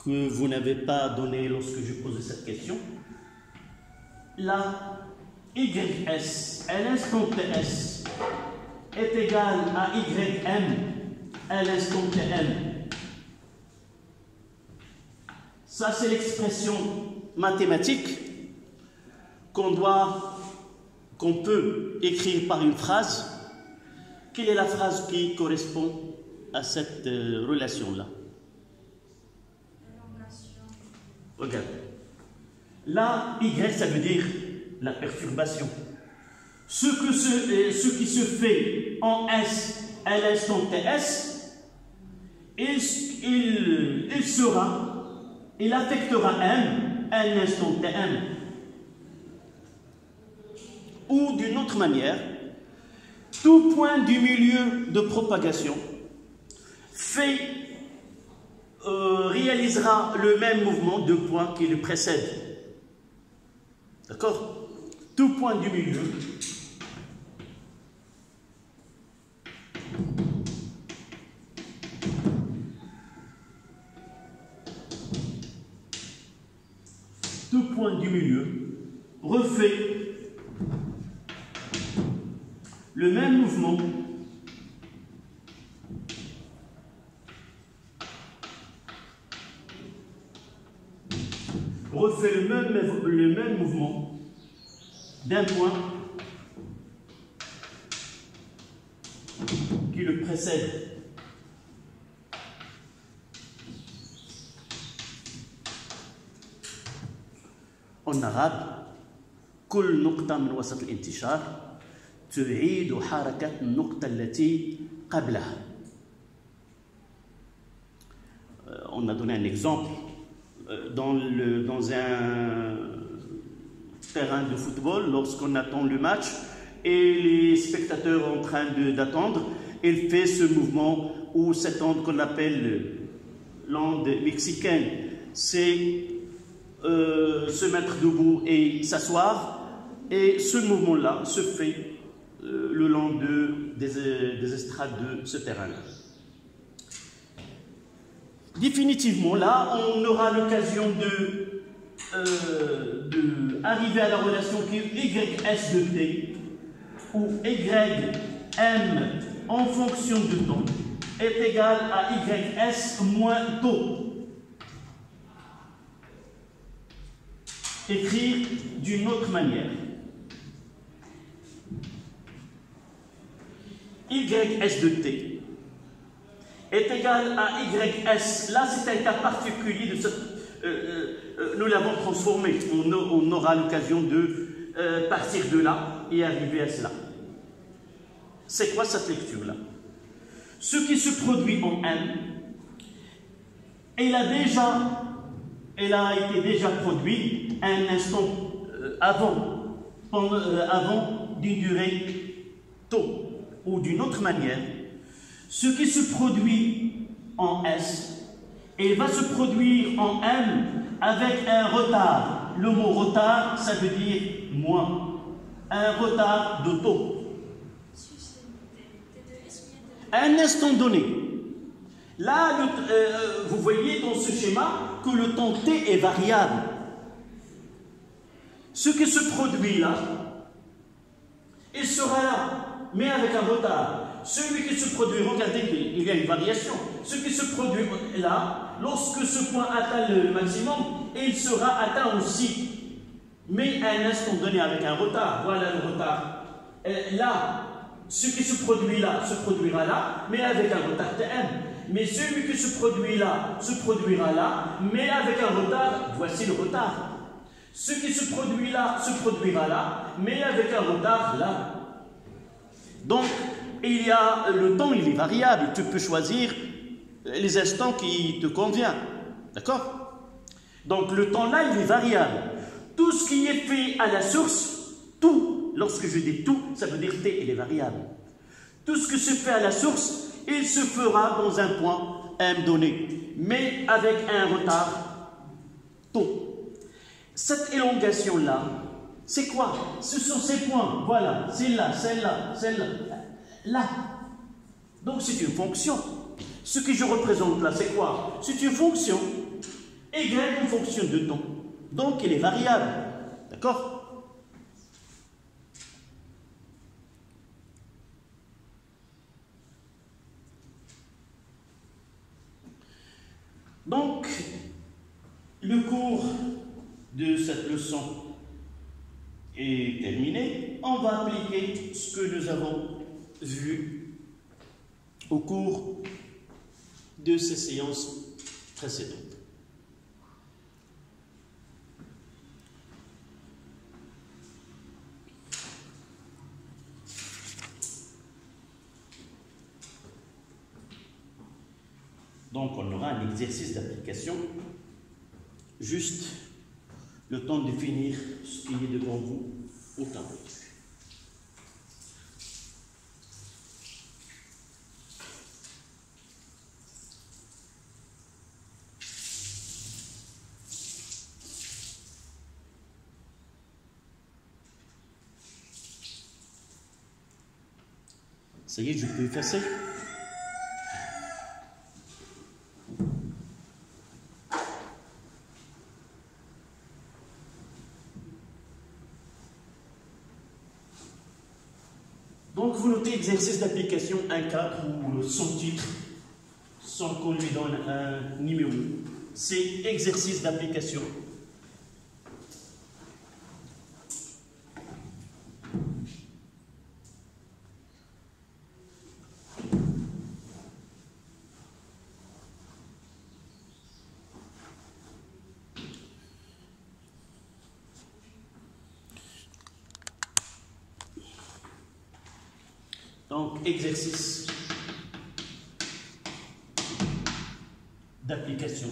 que vous n'avez pas donnée lorsque je posais cette question. La YS à l'instant TS est égale à YM à l'instant TM. Ça, c'est l'expression mathématique qu'on peut écrire par une phrase. Quelle est la phrase qui correspond à cette relation-là? Regarde. Là, Y, ça veut dire la perturbation. Ce qui se fait en S à l'instant TS, il affectera M à l'instant TM. Ou d'une autre manière, tout point du milieu de propagation réalisera le même mouvement de points qui le précède. D'accord? Tout point du milieu ce point du milieu refait le même mouvement d'un point qui le précède. En arabe, كل نقطة من وسط الانتشار تعيد حركة النقطة التي قبلها. On a donné un exemple dans un terrain de football, lorsqu'on attend le match et les spectateurs en train d'attendre, il fait ce mouvement ou cette onde qu'on appelle l'onde mexicaine. C'est se mettre debout et s'asseoir, et ce mouvement-là se fait le long des estrades de ce terrain-là. Définitivement, là, on aura l'occasion d'arriver à la relation qui est YS de T, où YM en fonction du temps est égal à YS moins taux. Écrire d'une autre manière. YS de T est égal à YS. Là, c'est un cas particulier de cette. Nous l'avons transformé. On aura l'occasion de partir de là et arriver à cela. C'est quoi cette lecture-là? Ce qui se produit en M, elle a été déjà produit un instant avant d'une durée tôt, ou d'une autre manière, ce qui se produit en S, il va se produire en M avec un retard. Le mot retard, ça veut dire moins, un retard de taux. Un instant donné. Là, vous voyez dans ce schéma que le temps T est variable. Ce qui se produit là, il sera là, mais avec un retard. Celui qui se produit, regardez qu'il y a une variation. Ce qui se produit là, lorsque ce point atteint le maximum, il sera atteint aussi, mais à un instant donné avec un retard. Voilà le retard. Là, ce qui se produit là se produira là, mais avec un retard Tm. Mais celui qui se produit là se produira là, mais avec un retard. Voici le retard. Ce qui se produit là se produira là, mais avec un retard là. Donc, il y a le temps, il est variable. Tu peux choisir les instants qui te conviennent. D'accord? Donc, le temps là, il est variable. Tout ce qui est fait à la source, tout, lorsque je dis tout, ça veut dire T, il est variable. Tout ce que se fait à la source, il se fera dans un point M donné, mais avec un retard tôt. Cette élongation-là, c'est quoi? Ce sont ces points. Voilà, celle-là, celle-là, celle-là, là. Donc c'est une fonction. Ce que je représente là, c'est quoi? C'est une fonction. Y une fonction de temps. Donc elle est variable. D'accord? Donc, le cours de cette leçon est terminé. On va appliquer ce que nous avons vu au cours de ces séances précédentes. Donc, on aura un exercice d'application, juste le temps de finir ce qui est devant vous au tableau. Ça y est, je peux effacer. Donc vous notez exercice d'application 1K pour son titre, sans qu'on lui donne un numéro. C'est exercice d'application. Donc, exercice d'application.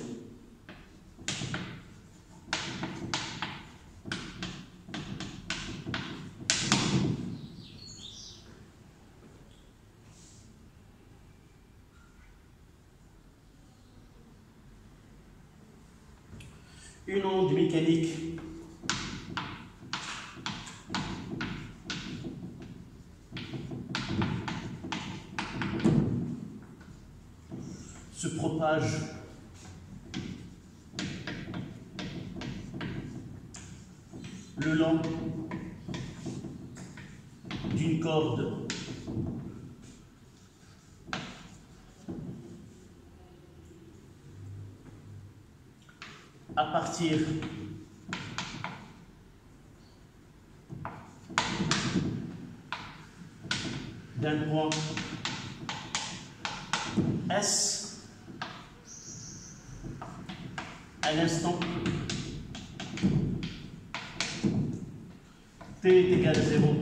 Une onde mécanique se propage le long d'une corde à partir d'un point S à l'instant t est égal à 0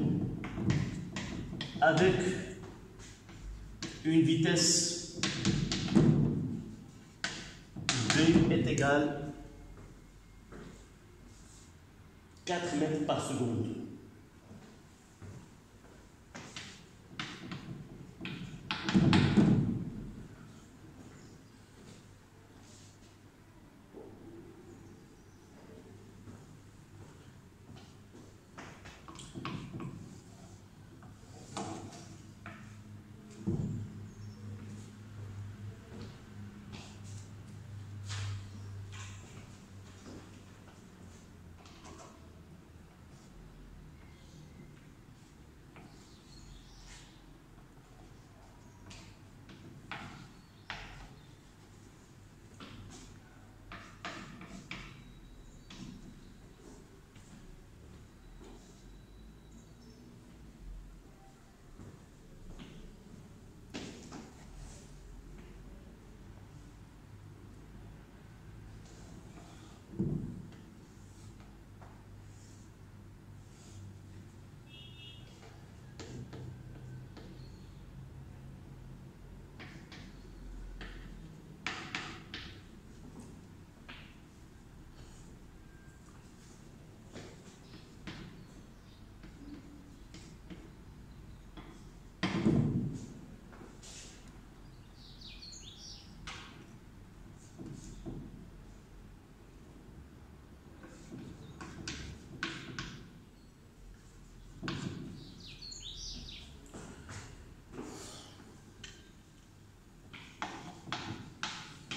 avec une vitesse v est égale 4 mètres par seconde.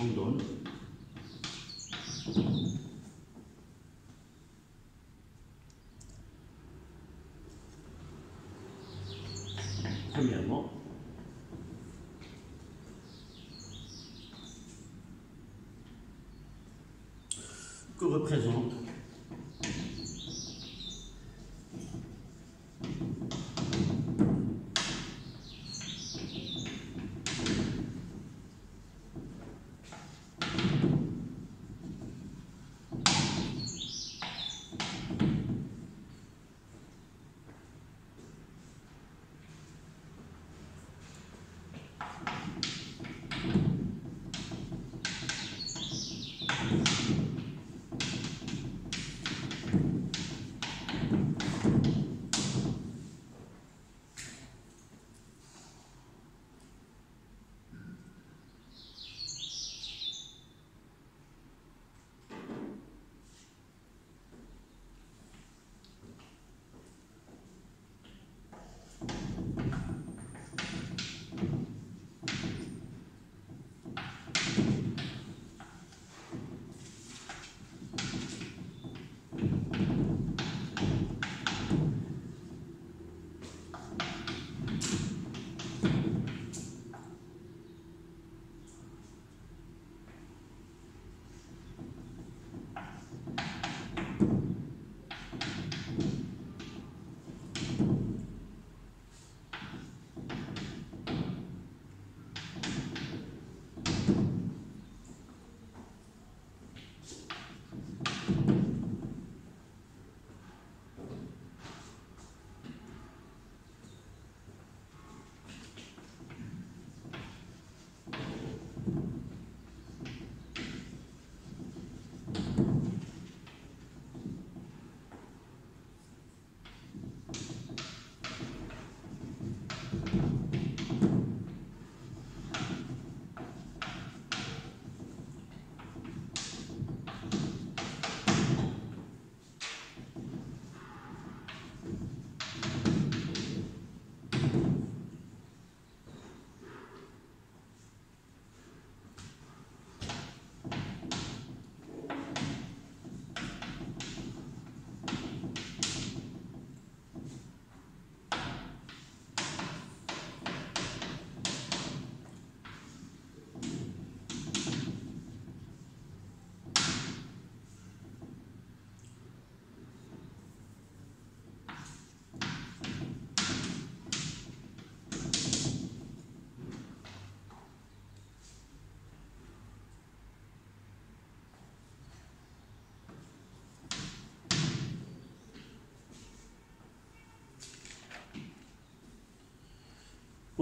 On donne. Premièrement, que représente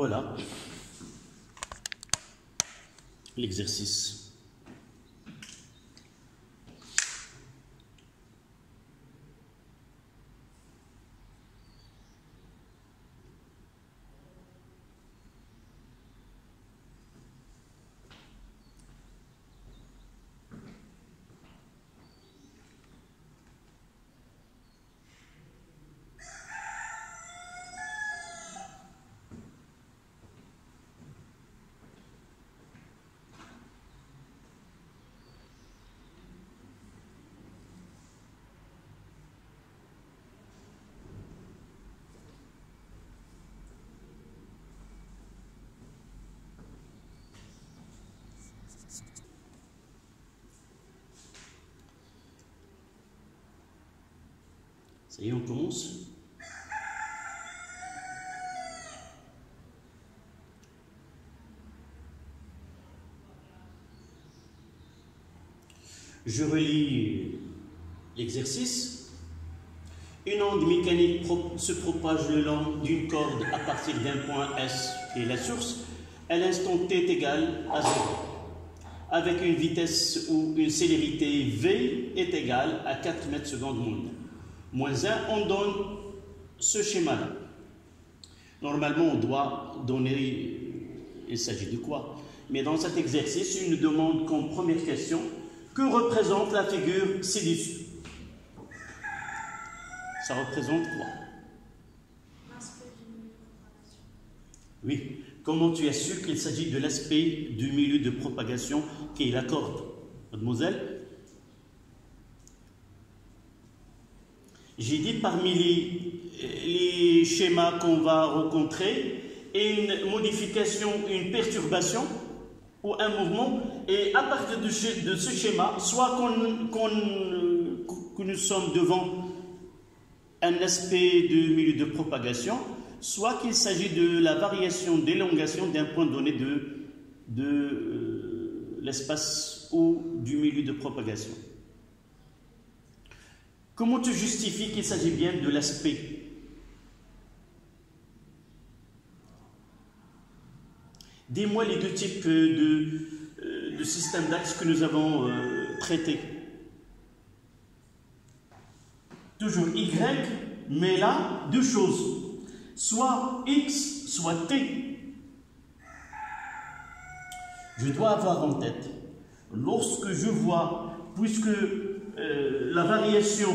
Voilà l'exercice. Ça y est, on commence. Je relis l'exercice. Une onde mécanique se propage le long d'une corde à partir d'un point S qui est la source, à l'instant t est égal à 0, avec une vitesse ou une célérité v est égale à 4 mètres secondes moins 1, on donne ce schéma-là. Normalement, on doit donner, il s'agit de quoi? Mais dans cet exercice, il nous demande comme première question, que représente la figure ci-dessus? Ça représente quoi? L'aspect du milieu de propagation. Oui. Comment tu as su qu'il s'agit de l'aspect du milieu de propagation qui est la corde, mademoiselle? J'ai dit parmi les schémas qu'on va rencontrer, une modification, une perturbation ou un mouvement, et à partir de ce schéma, soit que nous sommes devant un aspect du milieu de propagation, soit qu'il s'agit de la variation d'élongation d'un point donné de l'espace ou du milieu de propagation. Comment tu justifies qu'il s'agit bien de l'aspect? Dis-moi les deux types de systèmes d'axes que nous avons traités. Toujours Y, mais là, deux choses. Soit X, soit T. Je dois avoir en tête, lorsque je vois, puisque la variation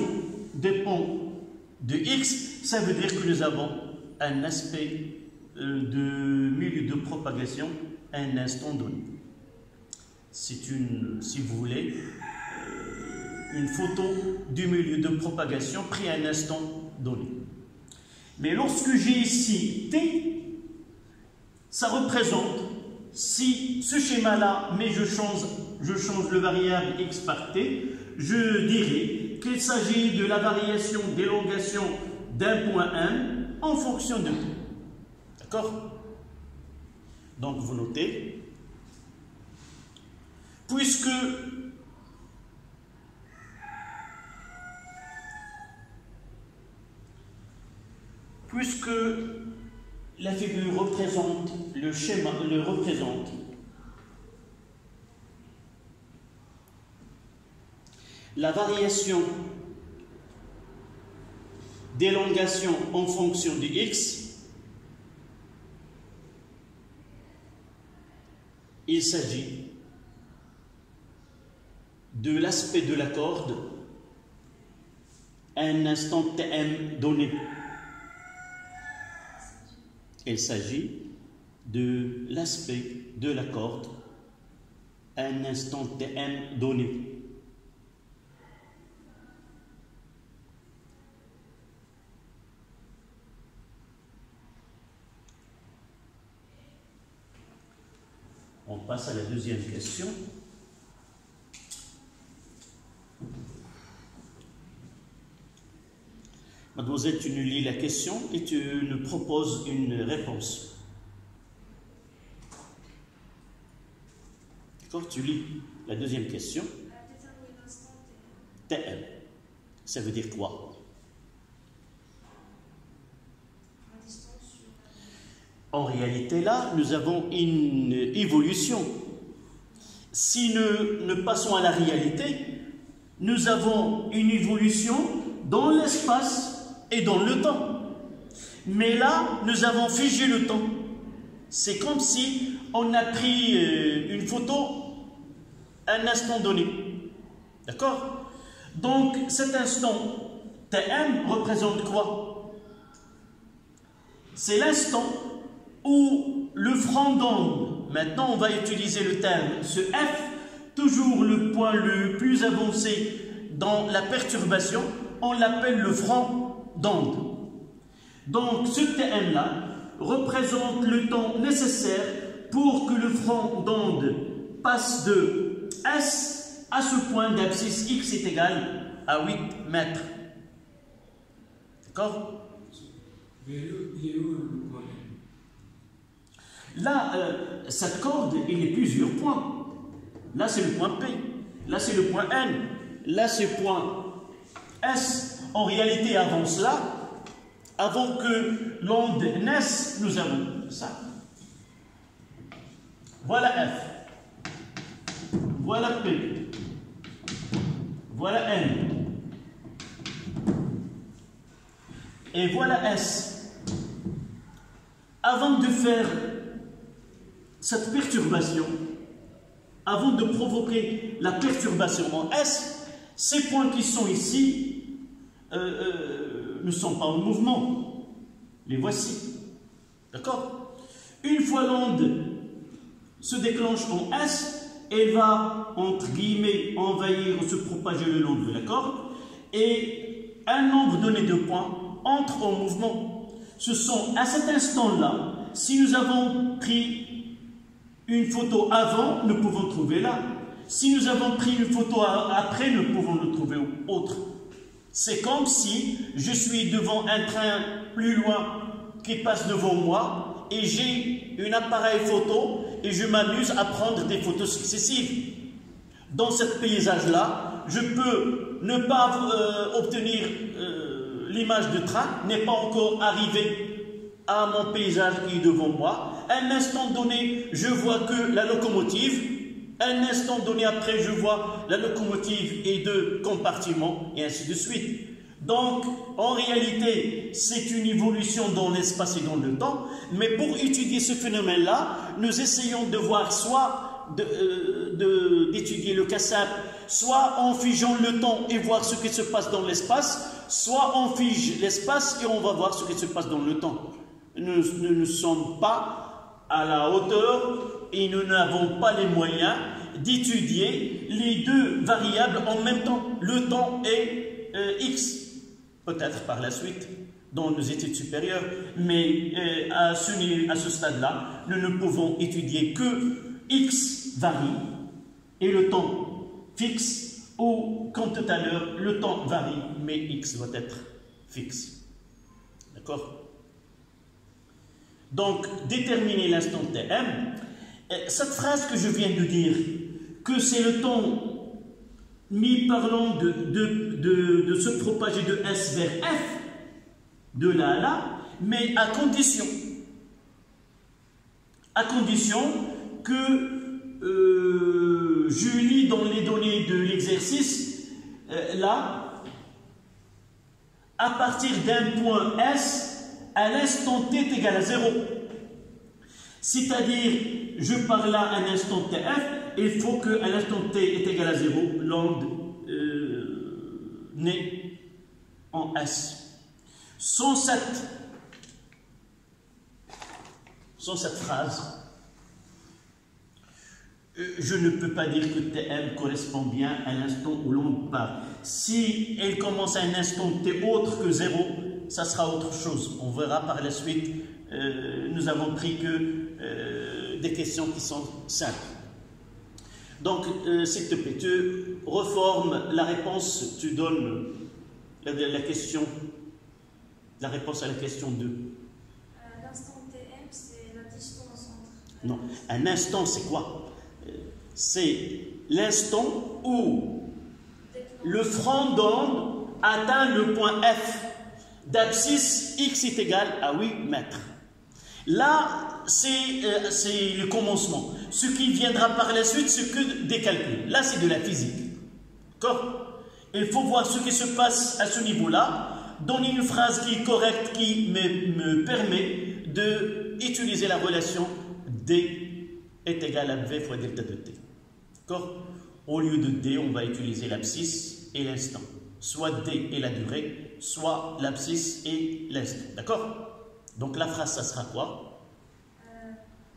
dépend de X, ça veut dire que nous avons un aspect de milieu de propagation à un instant donné. C'est une, si vous voulez, une photo du milieu de propagation pris à un instant donné. Mais lorsque j'ai ici T, ça représente, si ce schéma-là, mais je change le variable X par T, je dirais qu'il s'agit de la variation d'élongation d'un point M en fonction de T. D'accord? Donc vous notez, puisque la figure représente, le schéma le représente, la variation d'élongation en fonction de X, il s'agit de l'aspect de la corde à un instant Tm donné. Il s'agit de l'aspect de la corde à un instant Tm donné. On passe à la deuxième question. Mademoiselle, tu nous lis la question et tu nous proposes une réponse. D'accord? Tu lis la deuxième question. Déterminer l'instant Tm. Ça veut dire quoi? la distance sur En réalité, là, nous avons une évolution. Si nous passons à la réalité, nous avons une évolution dans l'espace et dans le temps. Mais là, nous avons figé le temps. C'est comme si on a pris une photo à un instant donné. D'accord? Donc, cet instant Tm représente quoi? C'est l'instant où le franc d'onde, maintenant on va utiliser le terme, ce F, toujours le point le plus avancé dans la perturbation, on l'appelle le franc d'onde. Donc ce Tm-là représente le temps nécessaire pour que le franc d'onde passe de S à ce point d'abscisse X est égal à 8 mètres. D'accord? Mais il est où le point? Là, cette corde, il y a plusieurs points. Là, c'est le point P. Là, c'est le point N. Là, c'est le point S. En réalité, avant cela, avant que l'onde naisse, nous avons ça. Voilà F. Voilà P. Voilà N. Et voilà S. Avant de faire cette perturbation, avant de provoquer la perturbation en S, ces points qui sont ici ne sont pas en mouvement. Les voici. D'accord? Une fois l'onde se déclenche en S, elle va, entre guillemets, envahir, se propager le long de la corde, et un nombre donné de points entre en mouvement. Ce sont à cet instant-là, si nous avons pris une photo avant, nous pouvons trouver là. Si nous avons pris une photo après, nous pouvons le trouver autre. C'est comme si je suis devant un train plus loin qui passe devant moi et j'ai un appareil photo et je m'amuse à prendre des photos successives. Dans ce paysage-là, je peux ne pas obtenir l'image de train, n'est pas encore arrivé à mon paysage qui est devant moi. À un instant donné, je vois que la locomotive. Un instant donné après, je vois la locomotive et deux compartiments, et ainsi de suite. Donc, en réalité, c'est une évolution dans l'espace et dans le temps, mais pour étudier ce phénomène-là, nous essayons de voir soit d'étudier le Kassab, soit en figeant le temps et voir ce qui se passe dans l'espace, soit on fige l'espace et on va voir ce qui se passe dans le temps. Nous ne sommes pas à la hauteur et nous n'avons pas les moyens d'étudier les deux variables en même temps, le temps et X, peut-être par la suite dans nos études supérieures, mais à ce stade-là, nous ne pouvons étudier que X varie et le temps fixe, ou comme tout à l'heure, le temps varie, mais X doit être fixe. D'accord? Donc, déterminer l'instant Tm, cette phrase que je viens de dire, que c'est le temps mis par l'onde de se propager de S vers F, de là à là, mais à condition que je lis dans les données de l'exercice, là, à partir d'un point S, à l'instant t est égal à 0. C'est-à-dire, je parle là à un instant tf, il faut qu'à l'instant t est égal à 0, l'onde naît en S. Sans cette phrase, je ne peux pas dire que Tm correspond bien à l'instant où l'onde part. Si elle commence à un instant t autre que 0, ça sera autre chose. On verra par la suite. Nous avons pris que des questions qui sont simples. Donc, s'il te plaît, tu reformes la réponse, tu donnes la réponse à la question 2. L'instant Tm, c'est la distance entre... Non, un instant, c'est quoi? C'est l'instant où le franc d'onde atteint le point F d'abscisse X est égal à 8 mètres. Là, c'est le commencement. Ce qui viendra par la suite, c'est que des calculs. Là, c'est de la physique. D'accord? Il faut voir ce qui se passe à ce niveau-là, donner une phrase qui est correcte, qui me permet d'utiliser la relation D est égal à V fois delta de T. D'accord? Au lieu de D, on va utiliser l'abscisse et l'instant. Soit D et la durée, soit l'abscisse et l'instant. D'accord? Donc la phrase, ça sera quoi?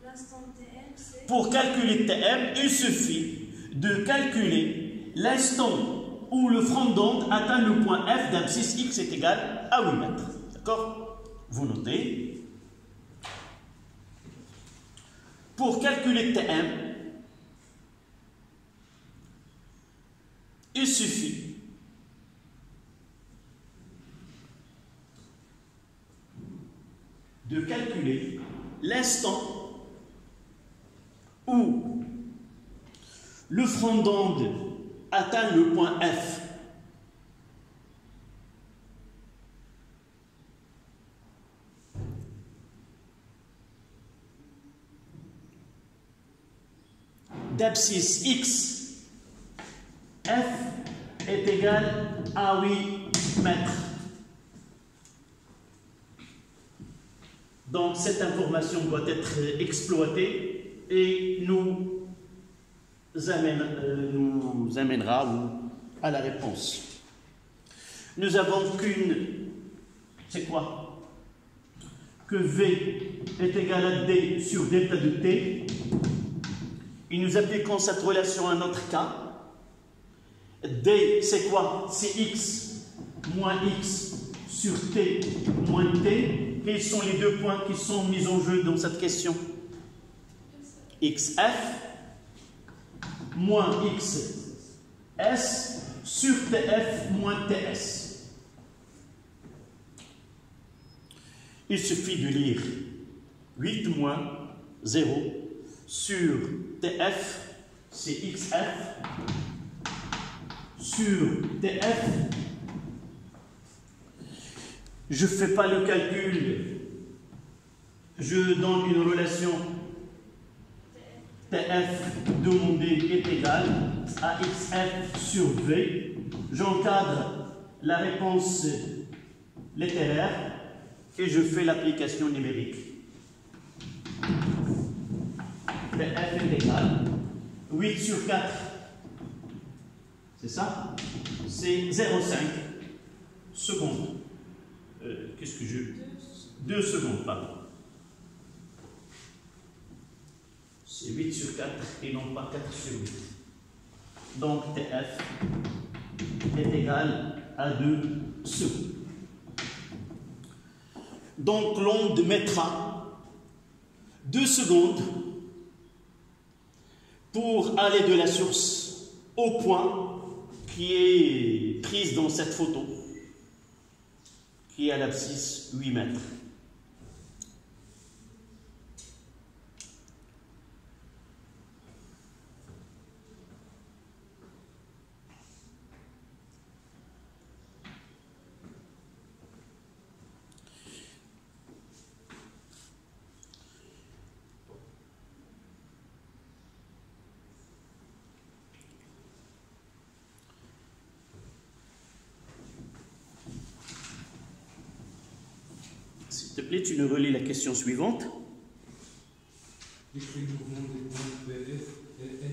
L'instant TM, c'est... Pour calculer TM, il suffit de calculer l'instant où le front d'onde atteint le point F d'abscisse X est égal à 8 mètres. D'accord? Vous notez. Pour calculer TM, il suffit de calculer l'instant où le front d'onde atteint le point F. D'abscisse X, F est égal à 8 mètres. Donc cette information doit être exploitée et nous amènera à la réponse. Nous avons c'est quoi? Que V est égal à D sur delta de T. Et nous appliquons cette relation à notre cas. D, c'est quoi? C'est X moins X sur T moins T. Quels sont les deux points qui sont mis en jeu dans cette question? XF moins XS sur TF moins TS. Il suffit de lire 8 moins 0 sur TF, c'est XF, sur TF. Je ne fais pas le calcul, je donne une relation TF demandé est égal à XF sur V. J'encadre la réponse littéraire et je fais l'application numérique. TF est égal 8 sur 4. C'est ça? C'est 0,5 secondes. Qu'est-ce que je... 2 secondes, pardon. C'est 8 sur 4 et non pas 4 sur 8. Donc TF est égal à 2 secondes. Donc l'onde mettra 2 secondes pour aller de la source au point qui est prise dans cette photo, qui est à l'abscisse 8 mètres. S'il te plaît, tu nous relis la question suivante. Décris le mouvement des points PF et N.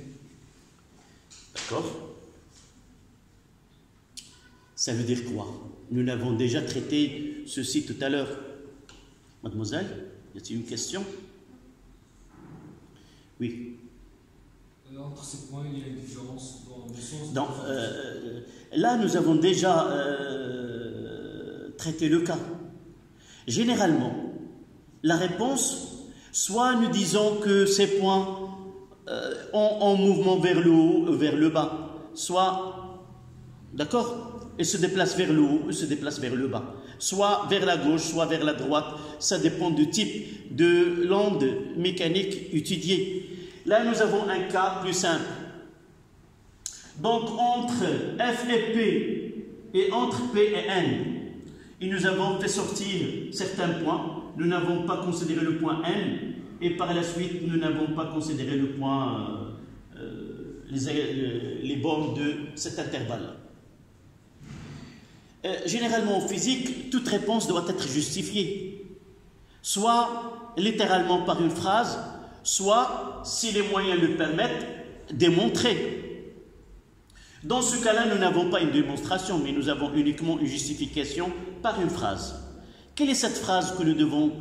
D'accord. Ça veut dire quoi? Nous l'avons déjà traité ceci tout à l'heure. Mademoiselle, y a-t-il une question? Oui. Entre ces points, il y a une différence dans le sens... Donc, là, nous avons déjà traité le cas. Généralement, la réponse, soit nous disons que ces points ont en mouvement vers le haut, vers le bas, soit, d'accord, ils se déplacent vers le haut, ils se déplacent vers le bas, soit vers la gauche, soit vers la droite, ça dépend du type de l'onde mécanique étudiée. Là, nous avons un cas plus simple. Donc, entre F et P, et entre P et N, et nous avons fait sortir certains points. nous n'avons pas considéré le point N, et par la suite, nous n'avons pas considéré le point, les bornes de cet intervalle. Généralement en physique, toute réponse doit être justifiée, soit littéralement par une phrase, soit, si les moyens le permettent, démontrée. Dans ce cas-là, nous n'avons pas une démonstration, mais nous avons uniquement une justification par une phrase. Quelle est cette phrase que nous devons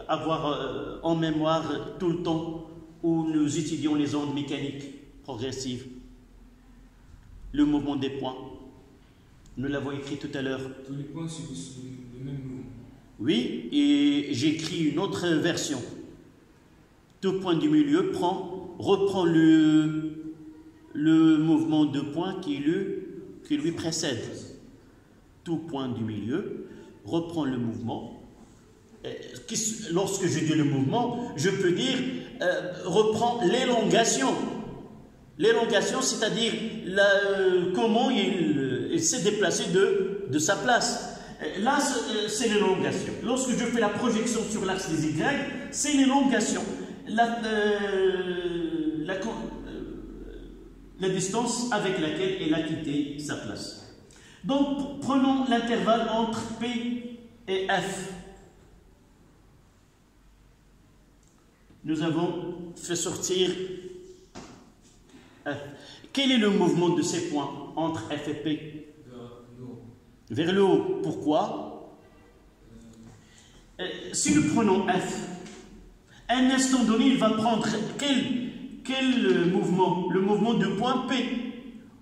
avoir en mémoire tout le temps où nous étudions les ondes mécaniques progressives? Le mouvement des points. Nous l'avons écrit tout à l'heure. Tous les points subissent le même mouvement. Oui, et j'écris une autre version. Tout point du milieu reprend le mouvement de points qui lui précède. Tout point du milieu reprend le mouvement. Lorsque je dis le mouvement, je peux dire reprend l'élongation. L'élongation, c'est-à-dire comment il s'est déplacé de sa place. Là, c'est l'élongation. Lorsque je fais la projection sur l'axe des Y, c'est l'élongation. La distance avec laquelle elle a quitté sa place. Donc, prenons l'intervalle entre P et F. Nous avons fait sortir F. Quel est le mouvement de ces points entre F et P? Vers le haut. Pourquoi? Si nous prenons F, à un instant donné, il va prendre quel mouvement? Le mouvement de point P.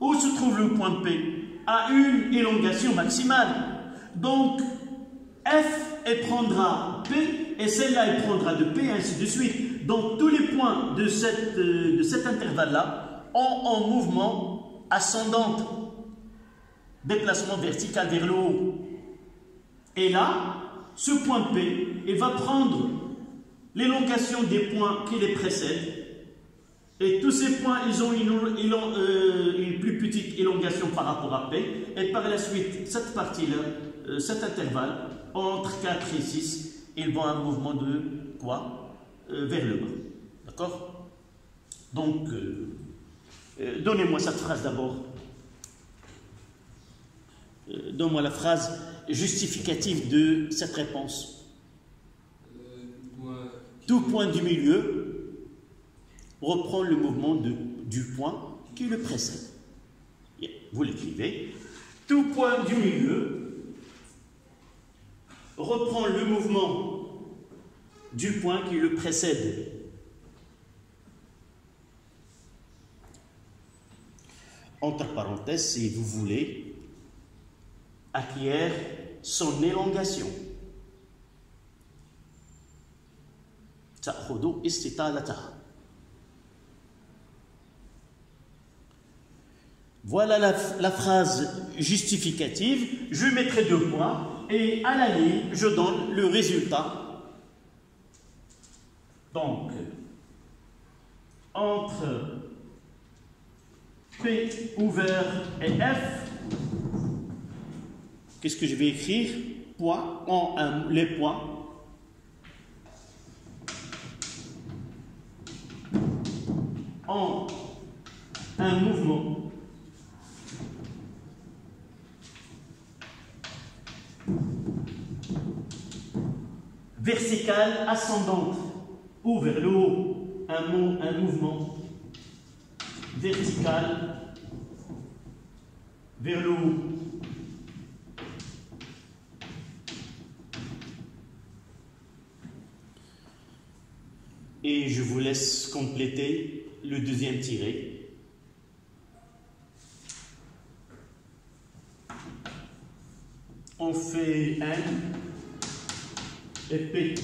Où se trouve le point P? À une élongation maximale. Donc, F, elle prendra P, et celle-là, elle prendra de P, et ainsi de suite. Donc, tous les points de cet intervalle-là ont en mouvement ascendant, déplacement vertical vers le haut. Et là, ce point P, il va prendre l'élongation des points qui les précèdent. Et tous ces points, ils ont une plus petite élongation par rapport à P. Et par la suite, cette partie-là, cet intervalle, entre 4 et 6, ils vont un mouvement de quoi? Vers le bas. D'accord? Donc, donnez-moi cette phrase d'abord. Donne-moi la phrase justificative de cette réponse. Tout point du milieu reprend le mouvement du point qui le précède. Vous l'écrivez. Tout point du milieu reprend le mouvement du point qui le précède. Entre parenthèses, si vous voulez, acquiert son élongation. تأخذ استطالتها. Voilà la phrase justificative. Je mettrai 2 points et à la ligne, je donne le résultat. Donc, entre P ouvert et F, qu'est-ce que je vais écrire? Points, les points. En un mouvement vertical ascendante ou vers le haut, un mouvement vertical vers le haut. Et je vous laisse compléter le deuxième tiré. On fait N et P.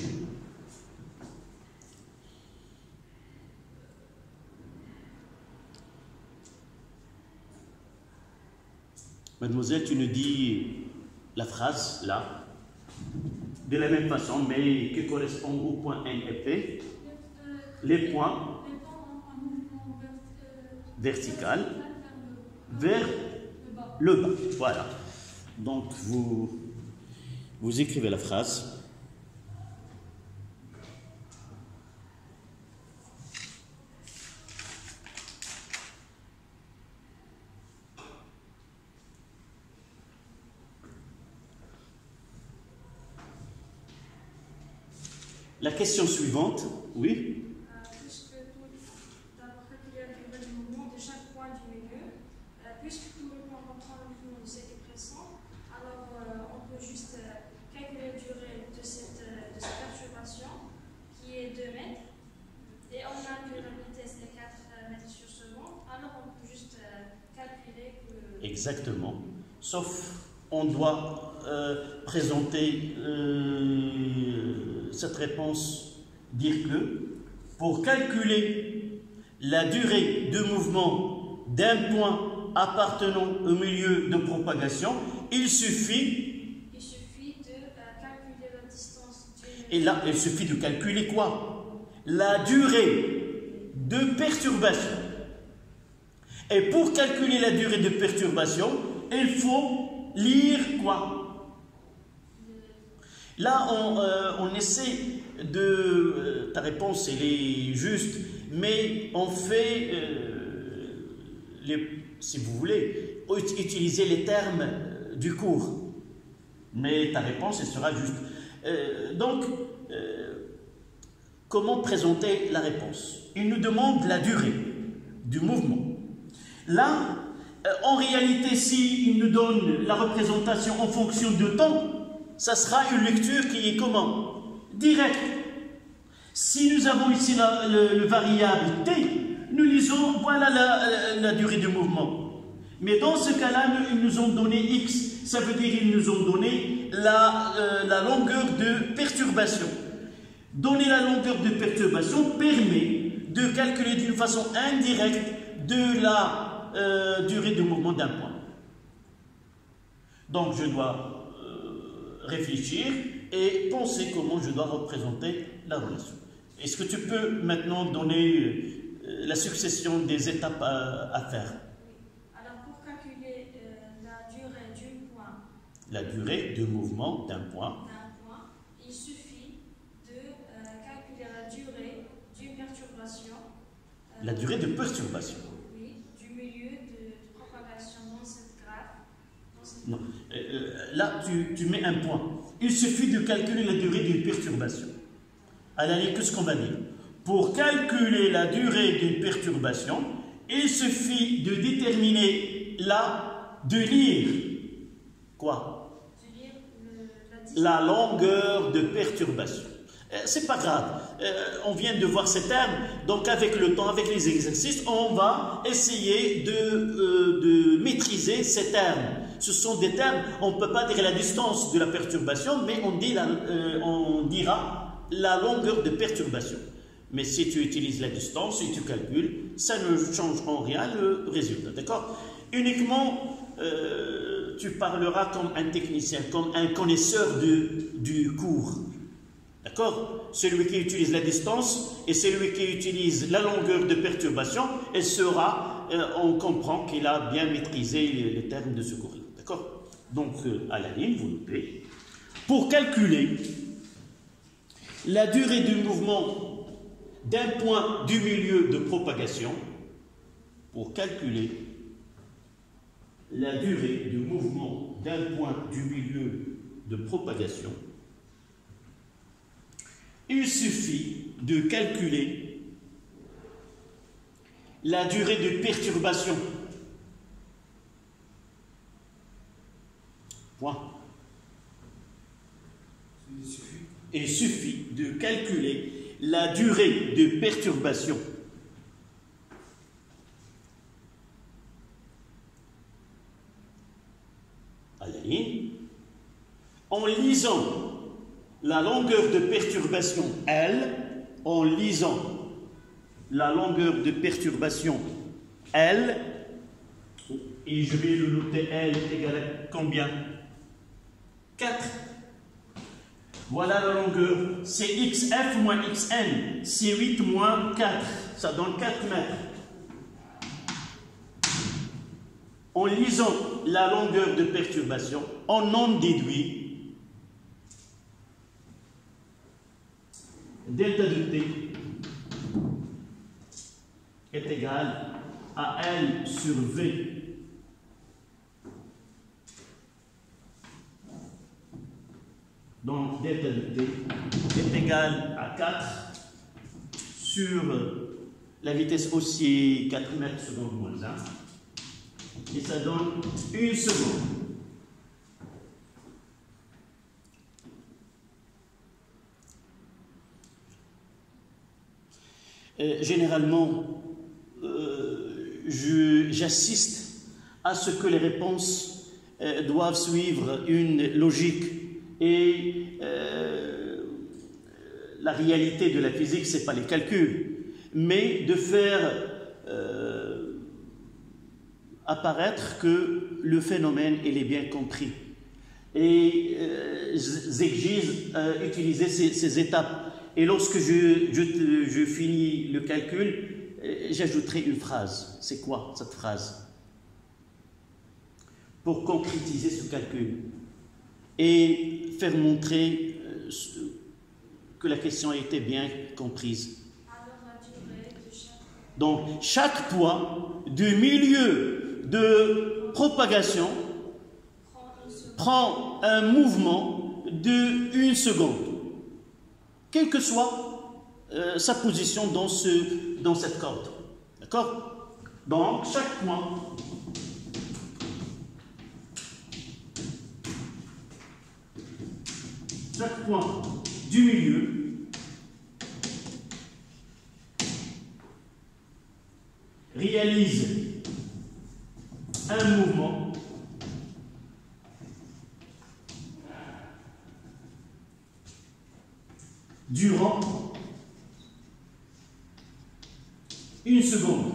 Mademoiselle, tu nous dis la phrase là, de la même façon, mais qui correspond au point N et P. Les points vertical vers le bas. Voilà. Donc, vous écrivez la phrase. La question suivante, oui. Puisque d'avoir calculé la durée du mouvement de chaque point du milieu, puisque tout le monde reprend le mouvement de cette équation, alors on peut juste calculer la durée de cette perturbation qui est 2 mètres, et on a que la vitesse est 4 mètres sur seconde, alors on peut juste calculer que... Exactement. Sauf, on doit présenter cette réponse, dire que pour calculer la durée de mouvement d'un point appartenant au milieu de propagation, il suffit de calculer la distance et là, il suffit de calculer quoi? La durée de perturbation. Et pour calculer la durée de perturbation, il faut lire quoi? Là, on essaie de... ta réponse, elle est juste, mais on fait, si vous voulez, utiliser les termes du cours. Mais ta réponse, elle sera juste. Donc, comment présenter la réponse? Il nous demande la durée du mouvement. Là, en réalité, s'il nous donne la représentation en fonction de temps, ça sera une lecture qui est comment? Directe. Si nous avons ici le variable t, nous lisons, voilà la durée du mouvement. Mais dans ce cas-là, ils nous ont donné x, ça veut dire qu'ils nous ont donné la longueur de perturbation. Donner la longueur de perturbation permet de calculer d'une façon indirecte de la durée de mouvement d'un point. Donc je dois réfléchir et penser comment je dois représenter la relation. Est-ce que tu peux maintenant donner la succession des étapes à faire? Oui. Alors pour calculer la durée du point, la durée de mouvement d'un point, il suffit de calculer la durée d'une perturbation. La durée de perturbation. Du milieu de propagation dans cette graphe. Non. Là, tu mets un point. Il suffit de calculer la durée d'une perturbation. À la ligne, qu'est-ce qu'on va dire? Pour calculer la durée d'une perturbation, il suffit de déterminer de lire quoi? De lire la longueur de perturbation. C'est pas grave, on vient de voir ces termes, donc avec le temps, avec les exercices, on va essayer de maîtriser ces termes. Ce sont des termes, on ne peut pas dire la distance de la perturbation, mais on dira la longueur de perturbation. Mais si tu utilises la distance, si tu calcules, ça ne change en rien le résultat, d'accord? Uniquement, tu parleras comme un technicien, comme un connaisseur du cours. D'accord? Celui qui utilise la distance et celui qui utilise la longueur de perturbation, on comprend qu'il a bien maîtrisé les termes de ce cours. D'accord? Donc, à la ligne, vous notez. Pour calculer la durée du mouvement d'un point du milieu de propagation, pour calculer la durée du mouvement d'un point du milieu de propagation, il suffit de calculer la durée de perturbation. Point. Il suffit de calculer la durée de perturbation. À la ligne, en lisant la longueur de perturbation L, en lisant la longueur de perturbation L, et je vais le noter L égale à combien? 4. Voilà la longueur, c'est XF moins XN, c'est 8 moins 4, ça donne 4 mètres. En lisant la longueur de perturbation, on en déduit delta de T est égal à L sur V donc delta de T est égal égale à 4 sur la vitesse aussi 4 mètres seconde moins 1. Et ça donne 1 seconde. Généralement, j'assiste à ce que les réponses doivent suivre une logique et la réalité de la physique, ce n'est pas les calculs, mais de faire apparaître que le phénomène il est bien compris. Et j'exige utiliser ces étapes. Et lorsque je finis le calcul, j'ajouterai une phrase. C'est quoi cette phrase? Pour concrétiser ce calcul et faire montrer que la question a été bien comprise. Donc, chaque point du milieu de propagation prend un mouvement de 1 seconde, quelle que soit sa position dans cette corde. D'accord? Donc, chaque point du milieu réalise un mouvement durant 1 seconde.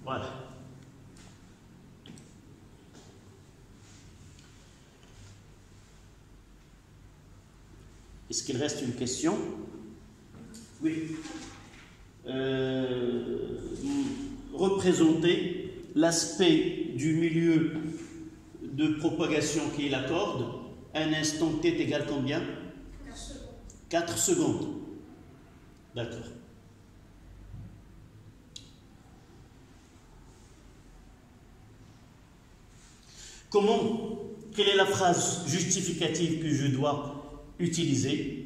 Voilà. Est-ce qu'il reste une question? Oui. Représenter l'aspect du milieu de propagation qui est la corde, un instant t égale combien? 4 secondes. D'accord. Quelle est la phrase justificative que je dois utiliser?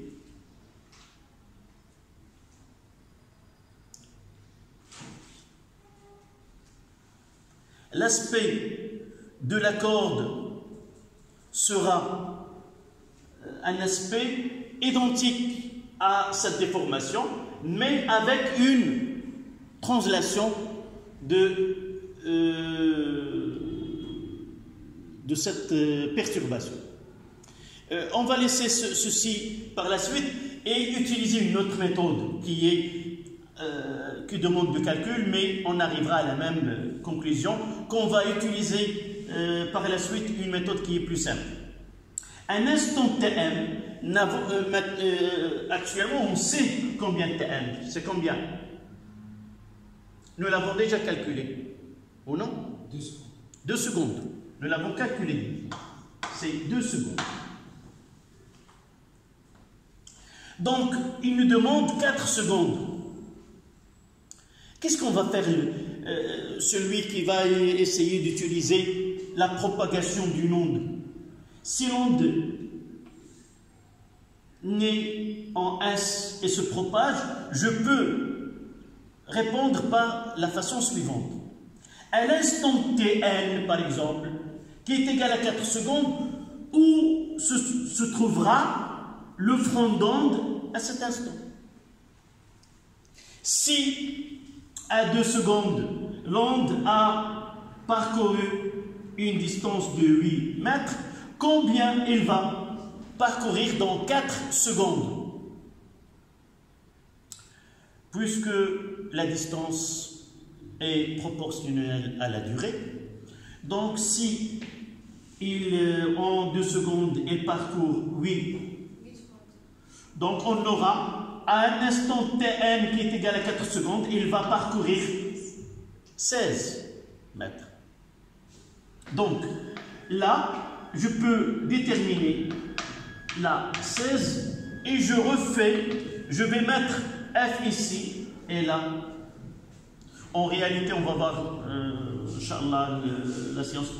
L'aspect de la corde sera un aspect identique à cette déformation, mais avec une translation de cette perturbation. On va laisser ceci par la suite et utiliser une autre méthode qui demande de calcul, mais on arrivera à la même conclusion, qu'on va utiliser par la suite une méthode qui est plus simple. Un instant Tm, actuellement on sait combien de Tm, c'est combien? Nous l'avons déjà calculé, ou non? 2 secondes. 2 secondes, nous l'avons calculé, c'est 2 secondes. Donc, il nous demande 4 secondes. Qu'est-ce qu'on va faire, celui qui va essayer d'utiliser la propagation d'une onde? Si l'onde naît en S et se propage, je peux répondre par la façon suivante. À l'instant Tn, par exemple, qui est égal à 4 secondes, où se trouvera le front d'onde à cet instant? Si à 2 secondes, l'onde a parcouru une distance de 8 mètres, combien il va parcourir dans 4 secondes? Puisque la distance est proportionnelle à la durée, donc si en 2 secondes il parcourt 8, donc on aura à un instant Tn qui est égal à 4 secondes, il va parcourir 16 mètres. Donc là, je peux déterminer la 16 et je vais mettre F ici et là. En réalité, on va voir, Inch'Allah, la séance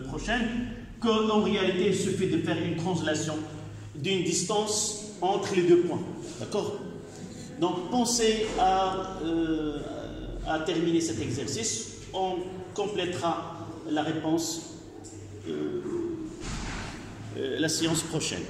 prochaine, qu'en réalité, il suffit de faire une translation d'une distance entre les deux points. D'accord? Donc, pensez à terminer cet exercice. On complétera la réponse la séance prochaine.